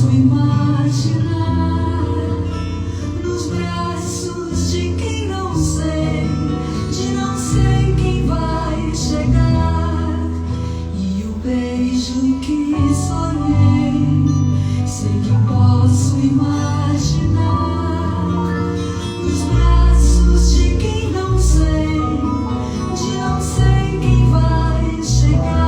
posso imaginar nos braços de quem não sei, de não sei quem vai chegar. E o beijo que sonhei, sei que posso imaginar nos braços de quem não sei, de não sei quem vai chegar.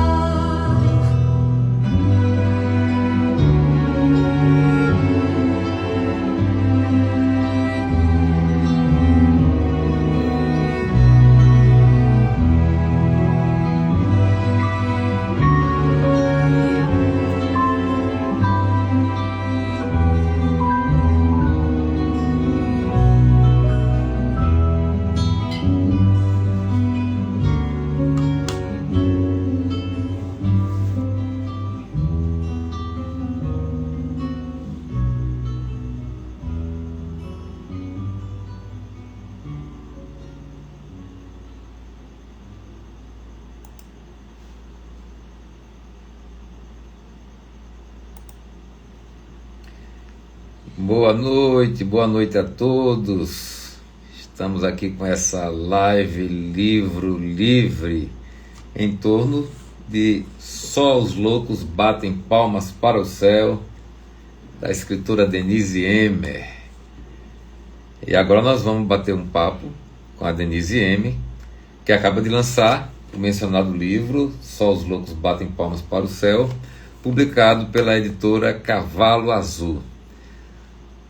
Boa noite a todos. Estamos aqui com essa live Livro Livre em torno de Só os Loucos Batem Palmas para o Céu, da escritora Denise Emmer. E agora nós vamos bater um papo com a Denise Emmer, que acaba de lançar o mencionado livro Só os Loucos Batem Palmas para o Céu, publicado pela editora Cavalo Azul.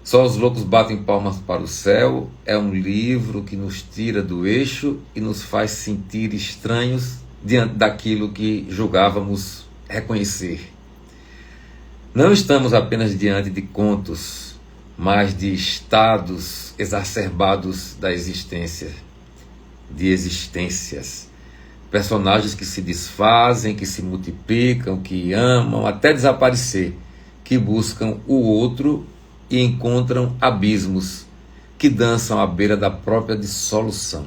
Só os Loucos Batem Palmas para o Céu é um livro que nos tira do eixo e nos faz sentir estranhos diante daquilo que julgávamos reconhecer. Não estamos apenas diante de contos, mas de estados exacerbados da existência, de existências. Personagens que se desfazem, que se multiplicam, que amam até desaparecer, que buscam o outro e encontram abismos, que dançam à beira da própria dissolução.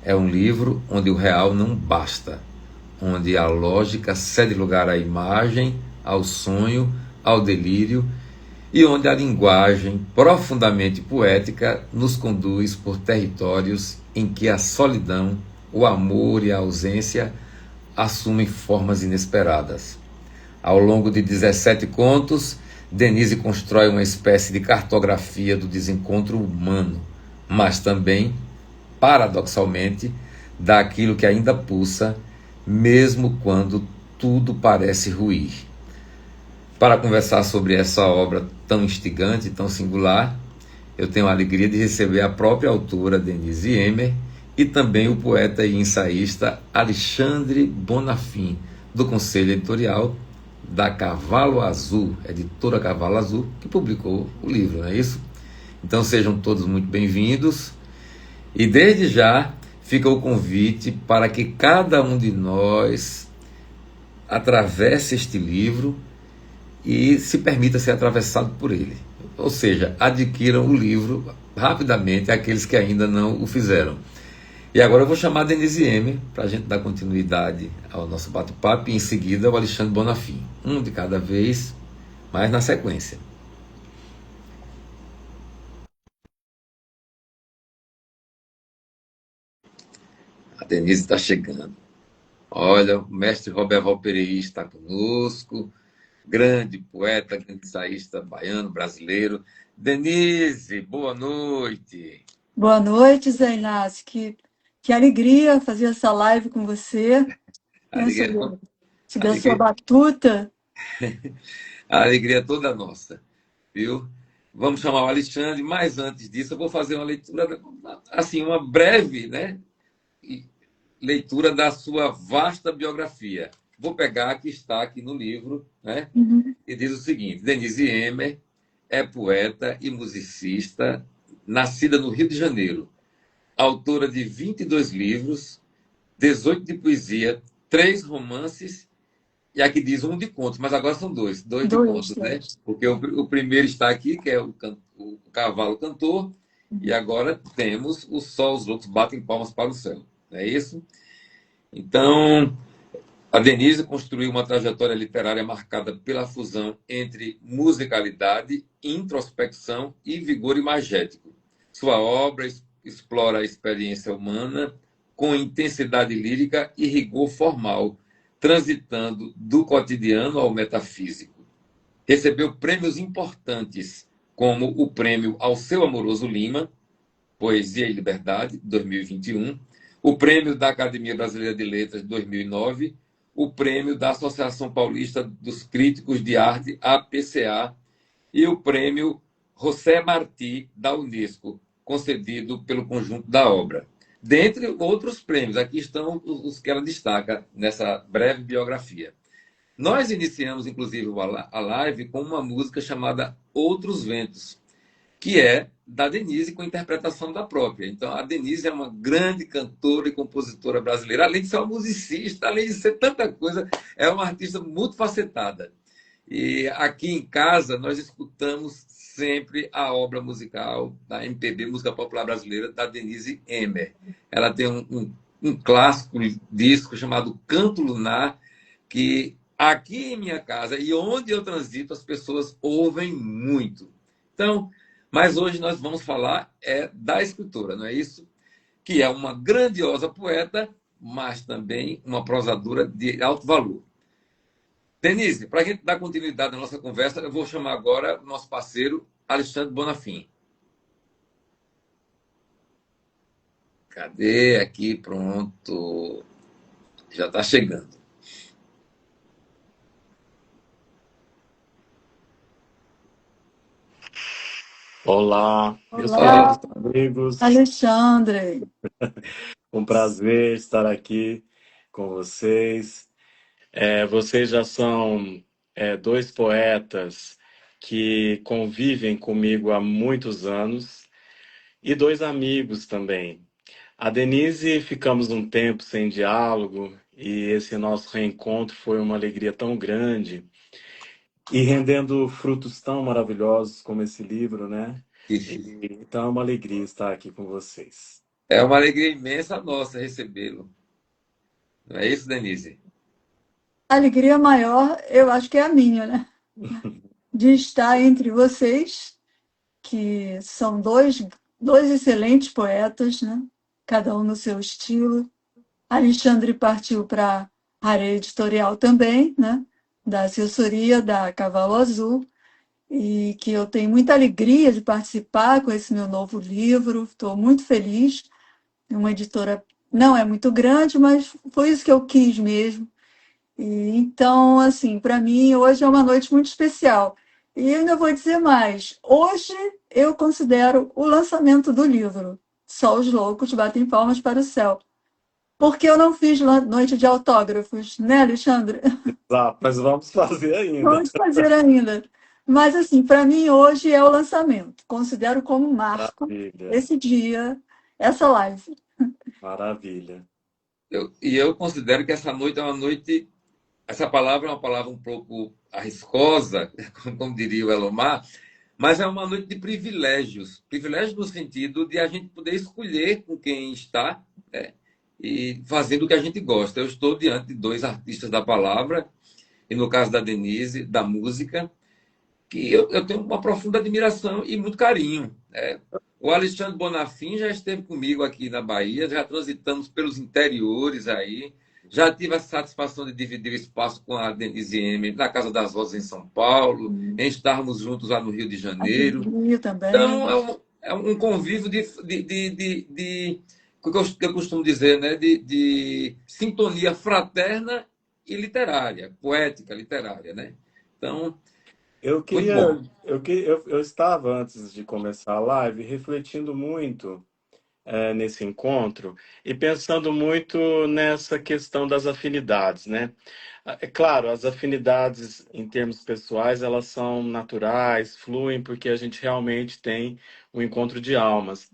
É um livro onde o real não basta, onde a lógica cede lugar à imagem, ao sonho, ao delírio, e onde a linguagem profundamente poética nos conduz por territórios em que a solidão, o amor e a ausência assumem formas inesperadas. Ao longo de 17 contos, Denise constrói uma espécie de cartografia do desencontro humano, mas também, paradoxalmente, daquilo que ainda pulsa, mesmo quando tudo parece ruir. Para conversar sobre essa obra tão instigante e tão singular, eu tenho a alegria de receber a própria autora Denise Emmer e também o poeta e ensaísta Alexandre Bonafim, do Conselho Editorial da Cavalo Azul, editora Cavalo Azul, que publicou o livro, não é isso? Então sejam todos muito bem-vindos, e desde já fica o convite para que cada um de nós atravesse este livro e se permita ser atravessado por ele. Ou seja, adquiram o livro rapidamente aqueles que ainda não o fizeram. E agora eu vou chamar a Denise Emmer para a gente dar continuidade ao nosso bate-papo e em seguida o Alexandre Bonafim. Um de cada vez, mas na sequência. A Denise está chegando. Olha, o mestre Roberval Pereira está conosco, grande poeta, grande ensaísta baiano, brasileiro. Denise, boa noite. Boa noite, Zé Inácio. Que alegria fazer essa live com você. A Né, alegria, a seguir a sua alegria, batuta. a alegria é toda nossa, viu? Vamos chamar o Alexandre, mas antes disso eu vou fazer uma leitura, assim, uma breve, né, leitura da sua vasta biografia. Vou pegar a que está aqui no livro, né, e diz o seguinte: Denise Emmer é poeta e musicista, nascida no Rio de Janeiro, autora de 22 livros, 18 de poesia, 3 romances, e aqui diz um de contos, mas agora são dois de contos, né? Porque o primeiro está aqui, que é o Cavalo Cantor, e agora temos o Só os Loucos Batem Palmas para o Céu. Não é isso? Então, A Denise construiu uma trajetória literária marcada pela fusão entre musicalidade, introspecção e vigor imagético. Sua obra explora a experiência humana com intensidade lírica e rigor formal, transitando do cotidiano ao metafísico. Recebeu prêmios importantes, como o Prêmio Alceu Amoroso Lima, Poesia e Liberdade, 2021, o Prêmio da Academia Brasileira de Letras, 2009, o Prêmio da Associação Paulista dos Críticos de Arte, APCA, e o Prêmio José Martí, da Unesco, concedido pelo conjunto da obra. Dentre outros prêmios, aqui estão os que ela destaca nessa breve biografia. Nós iniciamos, inclusive, a live com uma música chamada Outros Ventos, que é da Denise com interpretação da própria. Então, a Denise é uma grande cantora e compositora brasileira, além de ser uma musicista, além de ser tanta coisa, é uma artista multifacetada. E aqui em casa, nós escutamos sempre a obra musical da MPB, Música Popular Brasileira, da Denise Emmer. Ela tem um clássico disco chamado Canto Lunar, que aqui em minha casa e onde eu transito, as pessoas ouvem muito. Então, mas hoje nós vamos falar da escritora, não é isso? Que é uma grandiosa poeta, mas também uma prosadora de alto valor. Denise, para a gente dar continuidade à nossa conversa, eu vou chamar agora o nosso parceiro Alexandre Bonafim. Cadê? Aqui, pronto. Já está chegando. Olá, meus Olá. queridos amigos. Alexandre. Um prazer estar aqui com vocês. Vocês já são dois poetas que convivem comigo há muitos anos e dois amigos também. A Denise, ficamos um tempo sem diálogo e esse nosso reencontro foi uma alegria tão grande e rendendo frutos tão maravilhosos como esse livro, né? Então é uma alegria estar aqui com vocês. É uma alegria imensa nossa recebê-lo. Não é isso, Denise? A alegria maior, eu acho que é a minha, né? De estar entre vocês, que são dois excelentes poetas, né? Cada um no seu estilo. Alexandre partiu para a área editorial também, né? Da assessoria da Cavalo Azul, e que eu tenho muita alegria de participar com esse meu novo livro. Estou muito feliz. Uma editora não é muito grande, mas foi isso que eu quis mesmo. E, então, assim, para mim, hoje é uma noite muito especial. E eu ainda vou dizer mais. Hoje eu considero o lançamento do livro. Só os loucos batem palmas para o céu. Porque eu não fiz noite de autógrafos, né, Alexandre? Exato, mas vamos fazer ainda. Vamos fazer ainda. Mas, assim, para mim, hoje é o lançamento. Considero como marco Maravilha, esse dia, essa live. maravilha. Eu considero que essa noite é uma noite. Essa palavra é uma palavra um pouco arriscosa, como diria o Elomar, mas é uma noite de privilégios. Privilégios no sentido de a gente poder escolher com quem está, né, e fazendo o que a gente gosta. Eu estou diante de dois artistas da palavra, e no caso da Denise, da música, que eu tenho uma profunda admiração e muito carinho. Né? O Alexandre Bonafim já esteve comigo aqui na Bahia, já transitamos pelos interiores aí, já tive a satisfação de dividir o espaço com a Denise M na Casa das Rosas em São Paulo, em estarmos juntos lá no Rio de Janeiro. Rio também. Então, é um convívio que eu costumo dizer, né? De sintonia fraterna e literária, poética, literária. Né? Então, Eu muito bom. eu estava, antes de começar a live, refletindo muito nesse encontro e pensando muito nessa questão das afinidades, né? É claro, as afinidades em termos pessoais, elas são naturais, fluem, porque a gente realmente tem um encontro de almas.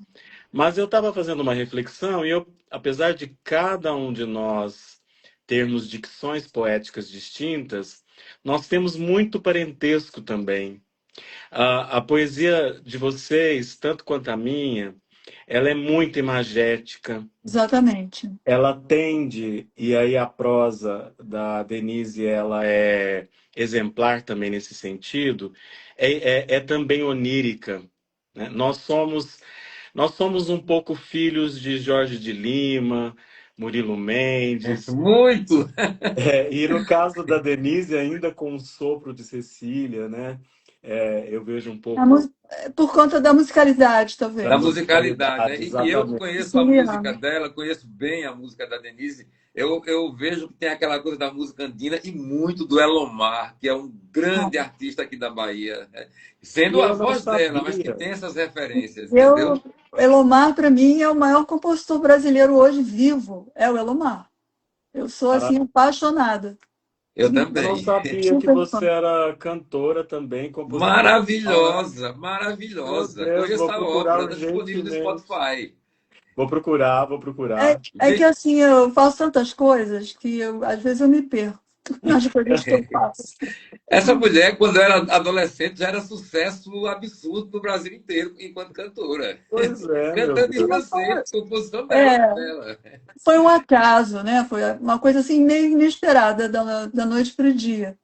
Mas eu estava fazendo uma reflexão e apesar de cada um de nós termos dicções poéticas distintas, nós temos muito parentesco também. A poesia de vocês, tanto quanto a minha, ela é muito imagética, Exatamente. ela tende, e aí a prosa da Denise, ela é exemplar também nesse sentido, é também onírica, né? Nós somos um pouco filhos de Jorge de Lima, Murilo Mendes, Muito! e no caso da Denise, ainda com o sopro de Cecília, né? Eu vejo um A pouco mus- Por conta da musicalidade, da Da talvez. musicalidade, né? musicalidade, E eu que exatamente. conheço a música Siciliano. dela, conheço bem a música da Denise, eu vejo que tem aquela coisa da música andina e muito do Elomar, que é um grande artista aqui da Bahia, né? E Sendo a eu não voz dela, mas que sabia. tem essas referências, entendeu? Eu, Elomar, para mim, é o maior compositor brasileiro hoje vivo. É o Elomar. Eu sou, assim, apaixonada. Eu Eu não também. sabia que Super você fã. era cantora também, compositora. Maravilhosa, Meu maravilhosa. Deus, Conheço vou a procurar obra, está disponível no urgentemente. Spotify. Vou procurar, vou É, procurar. é que, assim, eu faço tantas coisas que, às vezes, eu me perco nas coisas que eu faço. Essa mulher, quando era adolescente, já era sucesso absurdo no Brasil inteiro enquanto cantora. Pois é, meu Cantando em Deus. francês, composição dela. É, dela. foi um acaso, né? Foi uma coisa, assim, meio inesperada da noite para o dia.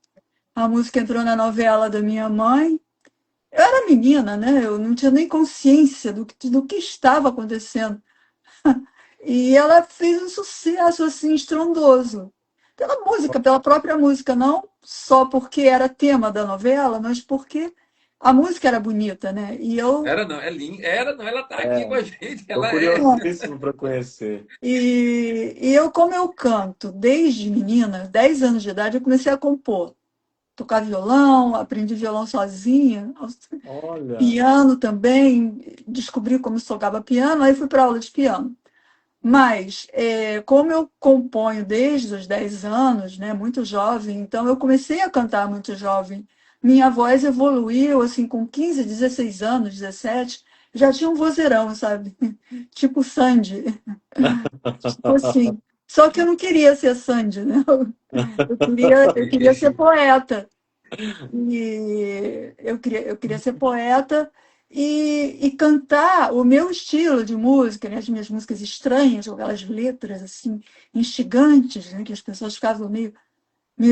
A música entrou na novela da minha mãe. Eu era menina, né? Eu não tinha nem consciência do que estava acontecendo. E ela fez um sucesso assim estrondoso. Pela música, pela própria música, não só porque era tema da novela, mas porque a música era bonita, né? Era não, é linda. Era não, ela está aqui com É, a gente. tô Ela é. curiosíssimo para conhecer. Como eu canto desde menina, 10 anos de idade, eu comecei a compor. Tocar violão, aprendi violão sozinha, Olha, piano também, descobri como se tocava piano, aí fui para aula de piano. Mas, como eu componho desde os 10 anos, né, muito jovem, então eu comecei a cantar muito jovem. Minha voz evoluiu, assim, com 15, 16 anos, 17, já tinha um vozeirão, sabe? Tipo Sandy, tipo assim. Só que eu não queria ser Sandy, né? Eu queria ser poeta. E eu queria ser poeta e cantar o meu estilo de música, né? As minhas músicas estranhas, com aquelas letras assim, instigantes, né? Que as pessoas ficavam meio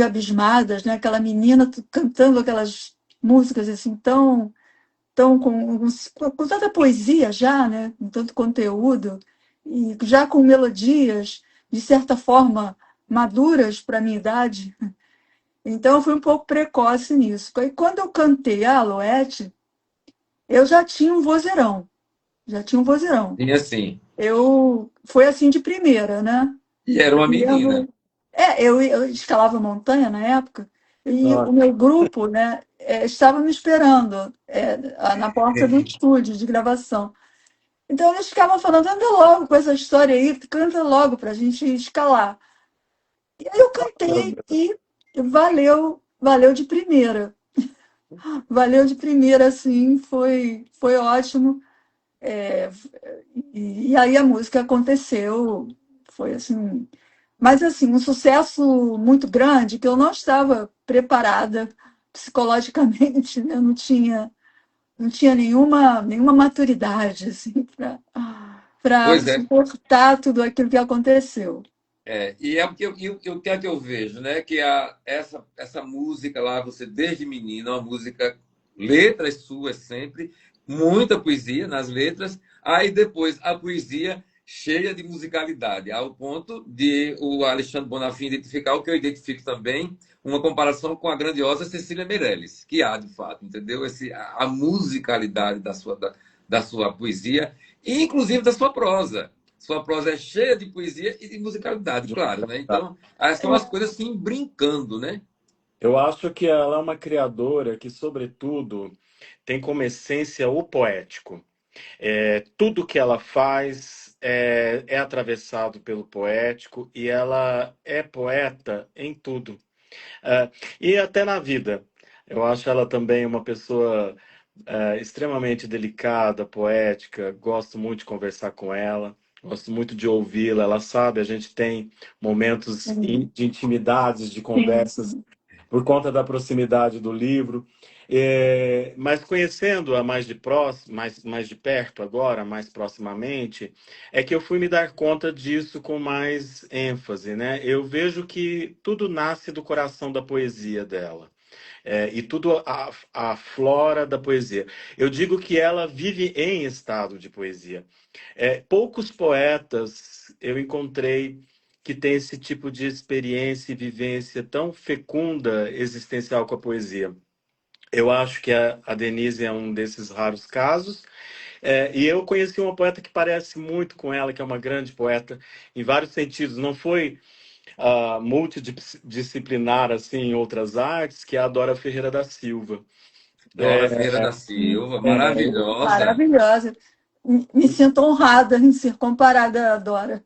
abismadas, né? Aquela menina cantando aquelas músicas assim tão com tanta poesia já, né? Com tanto conteúdo, e já com melodias, de certa forma, maduras para a minha idade. Então, eu fui um pouco precoce nisso. E quando eu cantei a Alouette, eu já tinha um vozeirão. Já tinha um vozeirão. E assim. Foi assim de primeira, né? E era Eu uma me menina. lembro. Eu escalava montanha na época, e o nossa, meu grupo, né, estava me esperando, na porta do estúdio de gravação. Então, eles ficavam falando: anda logo com essa história aí, canta logo para a gente escalar. E aí eu meu cantei Deus. e valeu de primeira. Valeu de primeira, assim, foi ótimo. É, e aí a música aconteceu, foi assim, mas assim, um sucesso muito grande que eu não estava preparada psicologicamente, né? Não tinha nenhuma maturidade assim, para Pois é. suportar tudo aquilo que aconteceu. E é o que o que é que eu vejo, né? Que essa música lá, você desde menina, uma música, letras suas sempre, muita poesia nas letras, aí depois a poesia cheia de musicalidade, ao ponto de o Alexandre Bonafim identificar o que eu identifico também, uma comparação com a grandiosa Cecília Meirelles, que há de fato, entendeu? A musicalidade da sua poesia, e inclusive da sua prosa. Sua prosa é cheia de poesia e de musicalidade, claro, né? Então, são as coisas assim brincando, né? Eu acho que ela é uma criadora que, sobretudo, tem como essência o poético. Tudo que ela faz é atravessado pelo poético e ela é poeta em tudo. E até na vida. Eu acho ela também uma pessoa extremamente delicada, poética. Gosto muito de conversar com ela. Gosto muito de ouvi-la. Ela sabe, a gente tem momentos Sim, de intimidades, de sim, conversas por conta da proximidade do livro. Mas conhecendo-a mais de próximo, mais de perto agora, mais proximamente, é que eu fui me dar conta disso com mais ênfase, né? Eu vejo que tudo nasce do coração da poesia dela. E tudo a flora da poesia. Eu digo que ela vive em estado de poesia. Poucos poetas eu encontrei que têm esse tipo de experiência e vivência tão fecunda existencial com a poesia. Eu acho que a Denise é um desses raros casos. E eu conheci uma poeta que parece muito com ela, que é uma grande poeta em vários sentidos. Não foi multidisciplinar assim em outras artes, que é a Dora Ferreira da Silva. Dora Ferreira da Silva, maravilhosa. Maravilhosa. Me sinto honrada em ser comparada a Dora.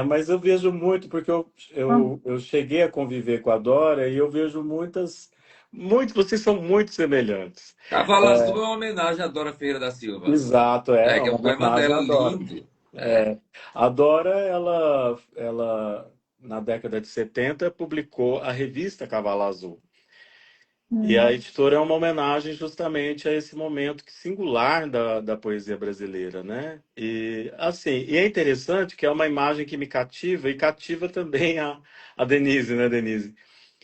Mas eu vejo muito, porque eu cheguei a conviver com a Dora e eu vejo vocês são muito semelhantes. Cavalo Azul é uma homenagem à Dora Ferreira da Silva. Exato, é Que é uma um poema homenagem dela à Dora. lindo. A Dora, ela, na década de 70, publicou a revista Cavalo Azul. E a editora é uma homenagem justamente a esse momento singular da poesia brasileira, né? E assim, e é interessante que é uma imagem que me cativa e cativa também a Denise, né, Denise?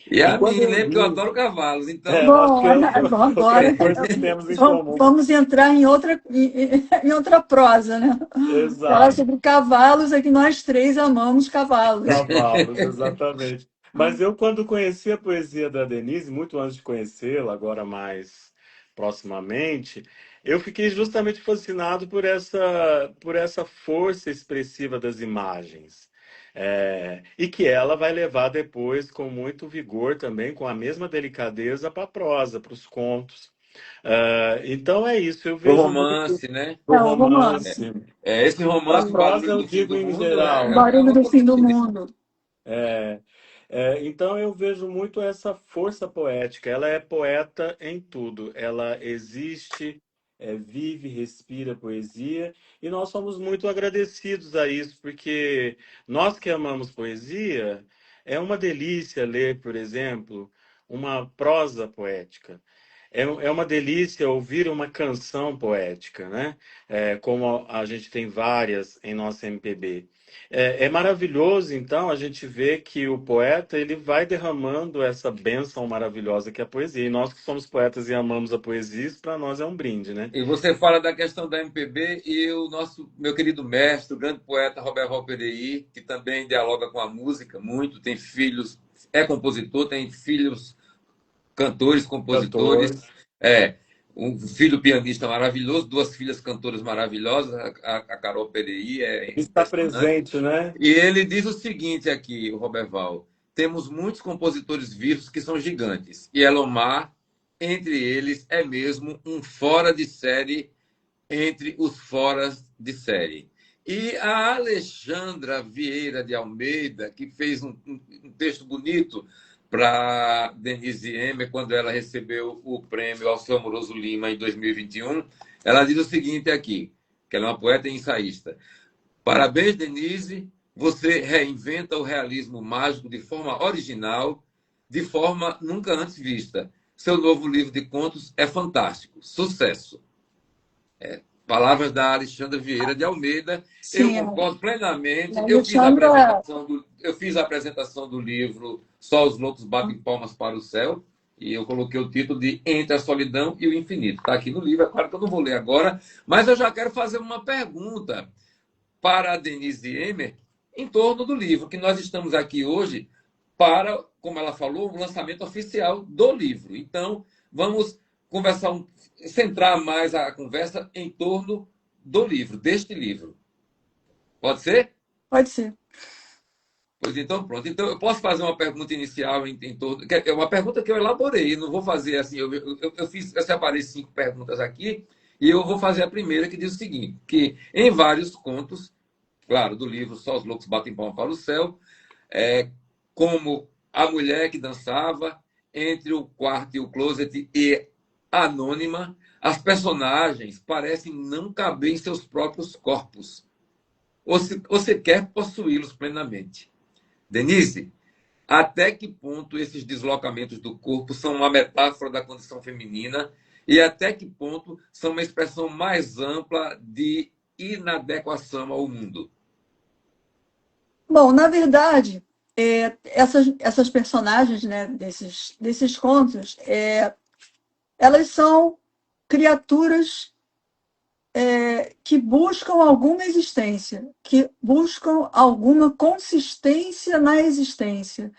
E E a quando mim, eu né? Porque eu vi, adoro cavalos. Então, eu acho que Bom, bom, agora tem coisas que temos em comum. vamos entrar em outra prosa, né? Falar Exato. sobre cavalos, é que nós três amamos cavalos. Cavalos, exatamente. Mas eu, quando conheci a poesia da Denise, muito antes de conhecê-la, agora mais proximamente, eu fiquei justamente fascinado por essa força expressiva das imagens. E que ela vai levar depois com muito vigor também, com a mesma delicadeza, para a prosa, para os contos. Então é isso, eu o vejo muito romance, né? do É o romance. romance. Esse Para a romance, O prosa, Barulho eu do Fim digo do em Mundo, geral, O né? barulho uma do fim do poesia. mundo. É, então eu vejo muito essa força poética. Ela é poeta em tudo. Ela existe, vive, respira poesia, e nós somos muito agradecidos a isso, porque nós que amamos poesia, é uma delícia ler, por exemplo, uma prosa poética. É uma delícia ouvir uma canção poética, né? Como a gente tem várias em nossa MPB. É maravilhoso, então, a gente vê que o poeta ele vai derramando essa bênção maravilhosa que é a poesia. E nós que somos poetas e amamos a poesia, isso para nós é um brinde, né? E você fala da questão da MPB e o nosso, meu querido mestre, o grande poeta Roberval Pereira, que também dialoga com a música muito, tem filhos, é compositor, tem filhos cantores, compositores, Cantores. um filho pianista maravilhoso, duas filhas cantoras maravilhosas, a Carol Pereira, é Está impressionante. presente, né? E ele diz o seguinte aqui, o Roberval: temos muitos compositores vivos que são gigantes, e Elomar, entre eles, é mesmo um fora de série entre os foras de série. E a Alexandra Vieira de Almeida, que fez um texto bonito para Denise Emer, quando ela recebeu o prêmio Alceu Amoroso Lima em 2021, ela diz o seguinte aqui, que ela é uma poeta e ensaísta: parabéns, Denise, você reinventa o realismo mágico de forma original, de forma nunca antes vista. Seu novo livro de contos é fantástico. Sucesso. Palavras da Alexandra Vieira de Almeida. Eu Sim, concordo plenamente. a Alexandra, Eu fiz a apresentação do livro Só os Loucos Batem Palmas para o Céu, e eu coloquei o título de Entre a Solidão e o Infinito. Está aqui no livro, é claro que eu não vou ler agora, mas eu já quero fazer uma pergunta para a Denise Emer em torno do livro, que nós estamos aqui hoje para, como ela falou, o lançamento oficial do livro. Então, vamos centrar mais a conversa em torno do livro, deste livro. Pode ser? pode ser. Pois então, pronto. Então, eu posso fazer uma pergunta inicial em torno. É uma pergunta que eu elaborei, não vou fazer assim. Eu separei 5 perguntas aqui, e eu vou fazer a primeira, que diz o seguinte: que em vários contos, claro, do livro Só os Loucos Batem Palma para o Céu, como a mulher que dançava, entre o quarto e o closet e Anônima, as personagens parecem não caber em seus próprios corpos, ou sequer possuí-los plenamente. Denise, Até que ponto esses deslocamentos do corpo são uma metáfora da condição feminina e até que ponto são uma expressão mais ampla de inadequação ao mundo? Bom, na verdade, essas personagens, né, desses contos, elas são criaturas que buscam alguma existência, que buscam alguma consistência na existência.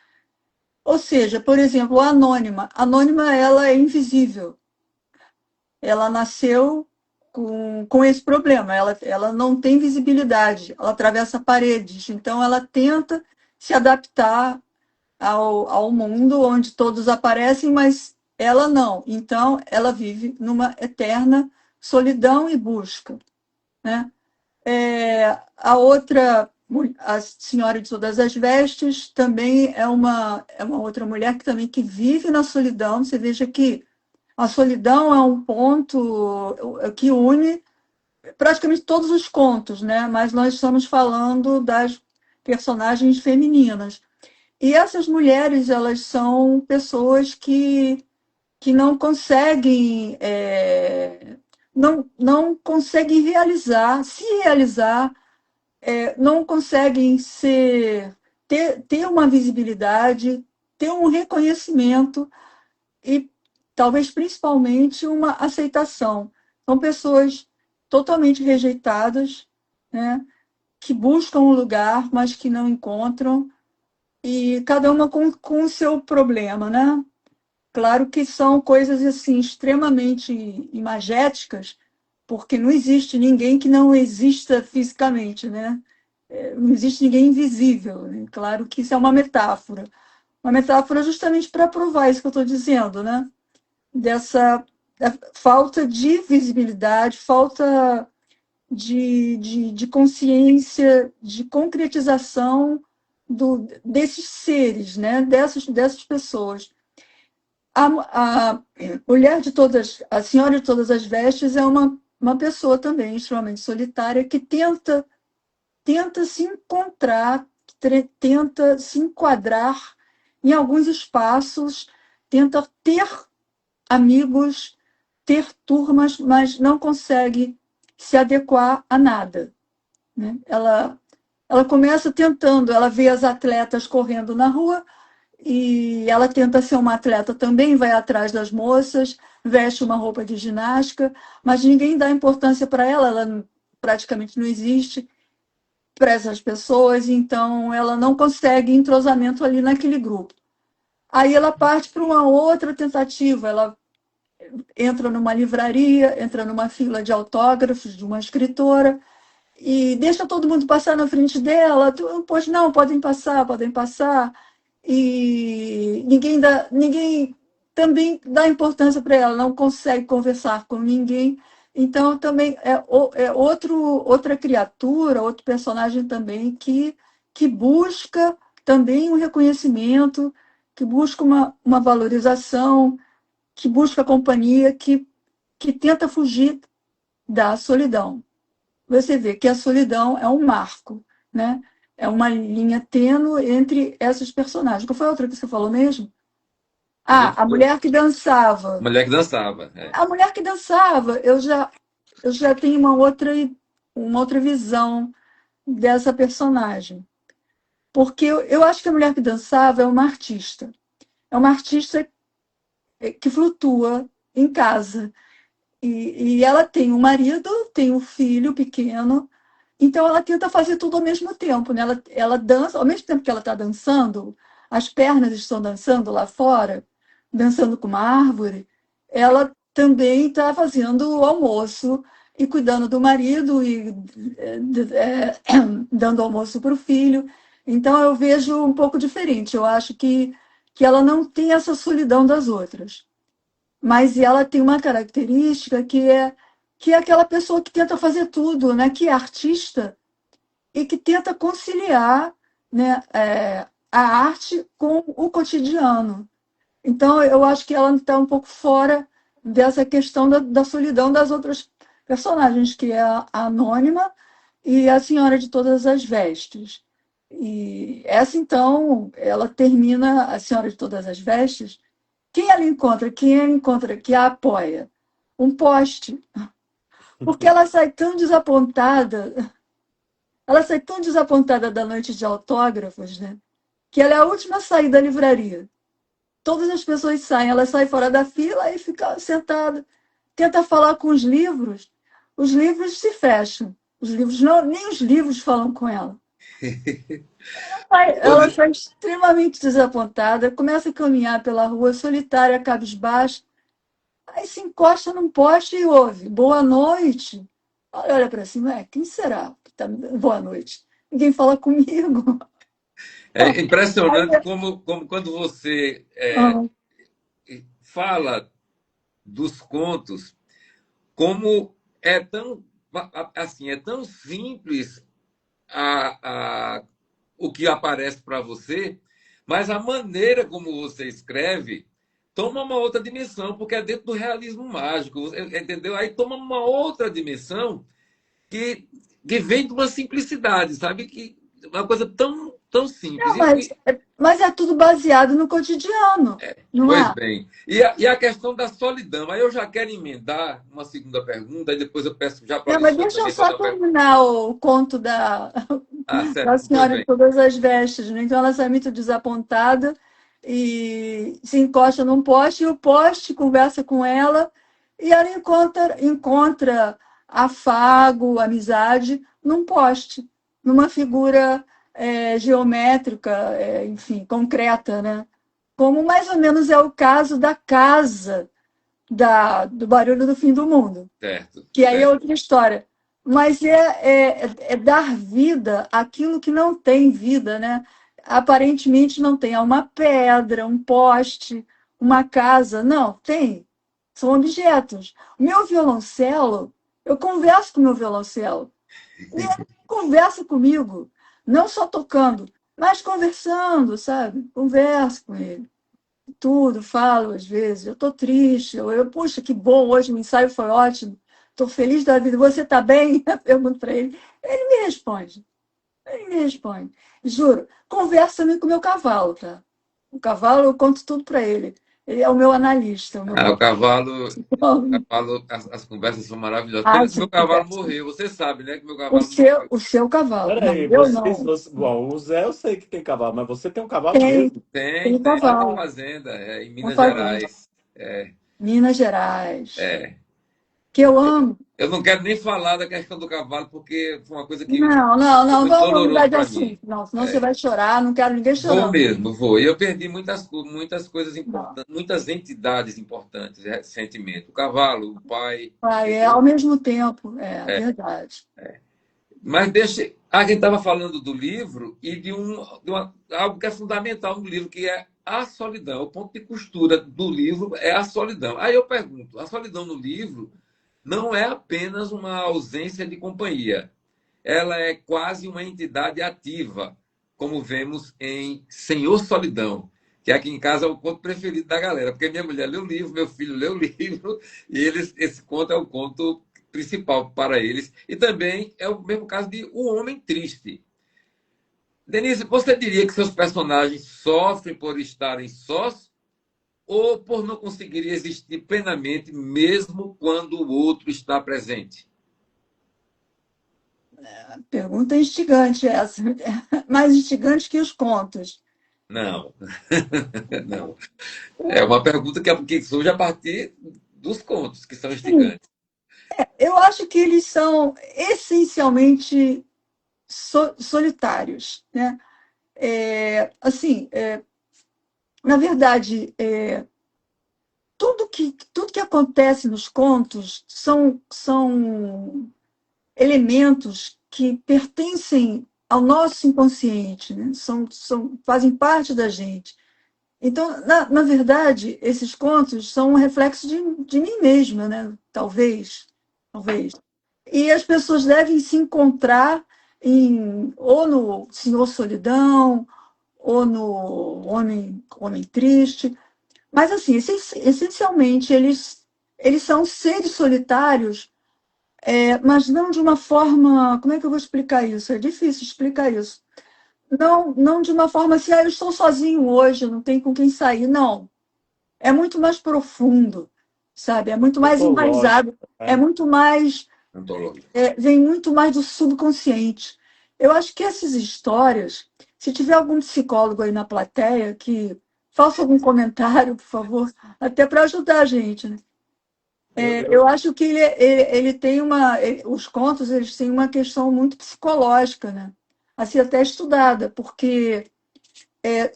Ou seja, por exemplo, a Anônima. A Anônima, ela é invisível. Ela nasceu com esse problema. Ela não tem visibilidade. Ela atravessa paredes. Então, ela tenta se adaptar ao mundo onde todos aparecem, mas ela não. Então, ela vive numa eterna solidão e busca, né? A outra, a Senhora de Todas as Vestes, também é uma outra mulher que também que vive na solidão. Você veja que a solidão é um ponto que une praticamente todos os contos, né? Mas nós estamos falando das personagens femininas. E essas mulheres, elas são pessoas que não conseguem, não conseguem se realizar, não conseguem ter uma visibilidade, ter um reconhecimento e talvez principalmente uma aceitação. São pessoas totalmente rejeitadas, né, que buscam um lugar, mas que não encontram, e cada uma com o seu problema, né? Claro que são coisas assim extremamente imagéticas, porque não existe ninguém que não exista fisicamente, né? Não existe ninguém invisível, né? Claro que isso é uma metáfora justamente para provar isso que eu estou dizendo, né? Dessa falta de visibilidade, falta de consciência, de concretização desses seres, né? Dessas pessoas. A mulher de todas, a senhora de todas as vestes é uma pessoa também extremamente solitária que tenta se encontrar, tenta se enquadrar em alguns espaços, tenta ter amigos, ter turmas, mas não consegue se adequar a nada, né? Ela começa tentando, ela vê as atletas correndo na rua, e ela tenta ser uma atleta também, vai atrás das moças, veste uma roupa de ginástica, mas ninguém dá importância para ela, praticamente não existe para essas pessoas, então ela não consegue entrosamento ali naquele grupo. Aí ela parte para uma outra tentativa, ela entra numa livraria, entra numa fila de autógrafos de uma escritora, e deixa todo mundo passar na frente dela. Pois não, podem passar, podem passar. E ninguém também dá importância para ela, não consegue conversar com ninguém. Então, também é outra criatura, outro personagem também que busca também um reconhecimento, que busca uma valorização, que busca companhia, que tenta fugir da solidão. Você vê que a solidão é um marco, né? É uma linha tênue entre essas personagens. Qual foi a outra que você falou mesmo? A gente Ah, a mulher que dançava. mulher que dançava. A mulher que dançava, eu já tenho uma outra visão dessa personagem. Porque eu acho que a mulher que dançava é uma artista. É uma artista que flutua em casa. E ela tem um marido, tem um filho pequeno, então ela tenta fazer tudo ao mesmo tempo, né? Ela dança, ao mesmo tempo que ela está dançando, as pernas estão dançando lá fora, dançando com uma árvore, ela também está fazendo o almoço e cuidando do marido e dando almoço para o filho. Então eu vejo um pouco diferente. Eu acho que ela não tem essa solidão das outras, mas ela tem uma característica que é aquela pessoa que tenta fazer tudo, né? Que é artista e que tenta conciliar, né, a arte com o cotidiano. Então, eu acho que ela está um pouco fora dessa questão da solidão das outras personagens, que é a Anônima e a Senhora de Todas as Vestes. E essa, então, ela termina, a Senhora de Todas as Vestes. Quem ela encontra? Quem ela encontra que a apoia? Um poste. Porque ela sai tão desapontada da noite de autógrafos, né? Que ela é a última a sair da livraria. Todas as pessoas saem, ela sai fora da fila e fica sentada, tenta falar com os livros se fecham. Os livros não, nem os livros falam com ela. Ô, Ela está extremamente desapontada, começa a caminhar pela rua solitária, cabisbaixa, aí se encosta num poste e ouve: boa noite. Olha para cima, quem será que está me dando boa noite? Ninguém fala comigo. é Aí, impressionante como quando você ah, fala dos contos, como é tão assim, é tão simples a, a, o que aparece para você, mas a maneira como você escreve toma uma outra dimensão, porque é dentro do realismo mágico, entendeu? Aí toma uma outra dimensão que, que vem de uma simplicidade, sabe? Que uma coisa tão simples. não, mas é tudo baseado no cotidiano, não Pois é? bem. E a questão da solidão. Aí eu já quero emendar uma segunda pergunta, e depois eu peço já para o Não, mas Alexandre deixa eu também só fazer uma pergunta. terminar o conto Ah, da certo. Pois Senhora de bem. Todas as Vestes, né? Então ela sai muito desapontada e se encosta num poste, e o poste conversa com ela, e ela encontra afago, amizade, num poste, numa figura geométrica, enfim, concreta, né? Como mais ou menos é o caso da casa do Barulho do Fim do Mundo, Certo, que aí é certo. outra história. Mas é dar vida àquilo que não tem vida, né? Aparentemente não tem. É uma pedra, um poste, uma casa. Não, tem. São objetos. O meu violoncelo, eu converso com o meu violoncelo. E ele conversa comigo, não só tocando, mas conversando, sabe? Converso com ele tudo, falo às vezes, eu estou triste, puxa, que bom, hoje o ensaio foi ótimo, estou feliz da vida, você está bem? Eu pergunto para ele, ele me responde, juro, conversa também com o meu cavalo, tá? O cavalo, eu conto tudo para ele é o meu analista, o meu Ah, o cavalo, psicólogo. as conversas são maravilhosas. Ah, Pena que se meu cavalo conversa. morreu. Você sabe, né, que meu O cavalo seu, morreu. o seu cavalo, não, Peraí, eu não, bom, o Zé eu sei que tem cavalo, mas você tem um cavalo tem, mesmo? Tem, tem tem lá na cavalo, fazenda, em na Minas fazenda, Gerais. É, Minas Gerais, é. que eu amo. Eu não quero nem falar da questão do cavalo, porque foi uma coisa que Não, não, foi não, muito vamos mudar doloroso de para mim. assunto. Não, senão você vai chorar, não quero ninguém Vou chorando. mesmo, vou. E eu perdi muitas coisas Não. importantes, muitas entidades importantes recentemente. O cavalo, o pai, Vai, entendeu? ao mesmo tempo, é verdade. Mas deixa. A gente estava falando do livro e algo que é fundamental no livro, que é a solidão. O ponto de costura do livro é a solidão. Aí eu pergunto: a solidão no livro não é apenas uma ausência de companhia, ela é quase uma entidade ativa, como vemos em Senhor Solidão, que aqui em casa é o conto preferido da galera, porque minha mulher lê o livro, meu filho lê o livro, e esse conto é o conto principal para eles. E também é o mesmo caso de O Homem Triste. Denise, você diria que seus personagens sofrem por estarem sós ou por não conseguirem existir plenamente, mesmo quando o outro está presente? Pergunta instigante essa, mais instigante que os contos. Não, não. É uma pergunta que surge a partir dos contos, que são Sim, instigantes. eu acho que eles são essencialmente solitários, né? Assim, na verdade, tudo que acontece nos contos são elementos que pertencem ao nosso inconsciente, né? Fazem parte da gente. Então, na verdade, esses contos são um reflexo de mim mesma, né? Talvez. E as pessoas devem se encontrar ou no Senhor Solidão, ou no Homem Triste. Mas, assim, essencialmente, eles são seres solitários, mas não de uma forma. Como é que eu vou explicar isso? É difícil explicar isso. não, não de uma forma assim, eu estou sozinho hoje, não tenho com quem sair. Não, é muito mais profundo, sabe? É muito mais Ontológico, enraizado, é né? muito mais, Antológico. vem muito mais do subconsciente. Eu acho que essas histórias, se tiver algum psicólogo aí na plateia que faça algum comentário, por favor, até para ajudar a gente, né? Eu, Eu eu, acho que ele tem os contos eles têm uma questão muito psicológica, né? A ser até estudada, porque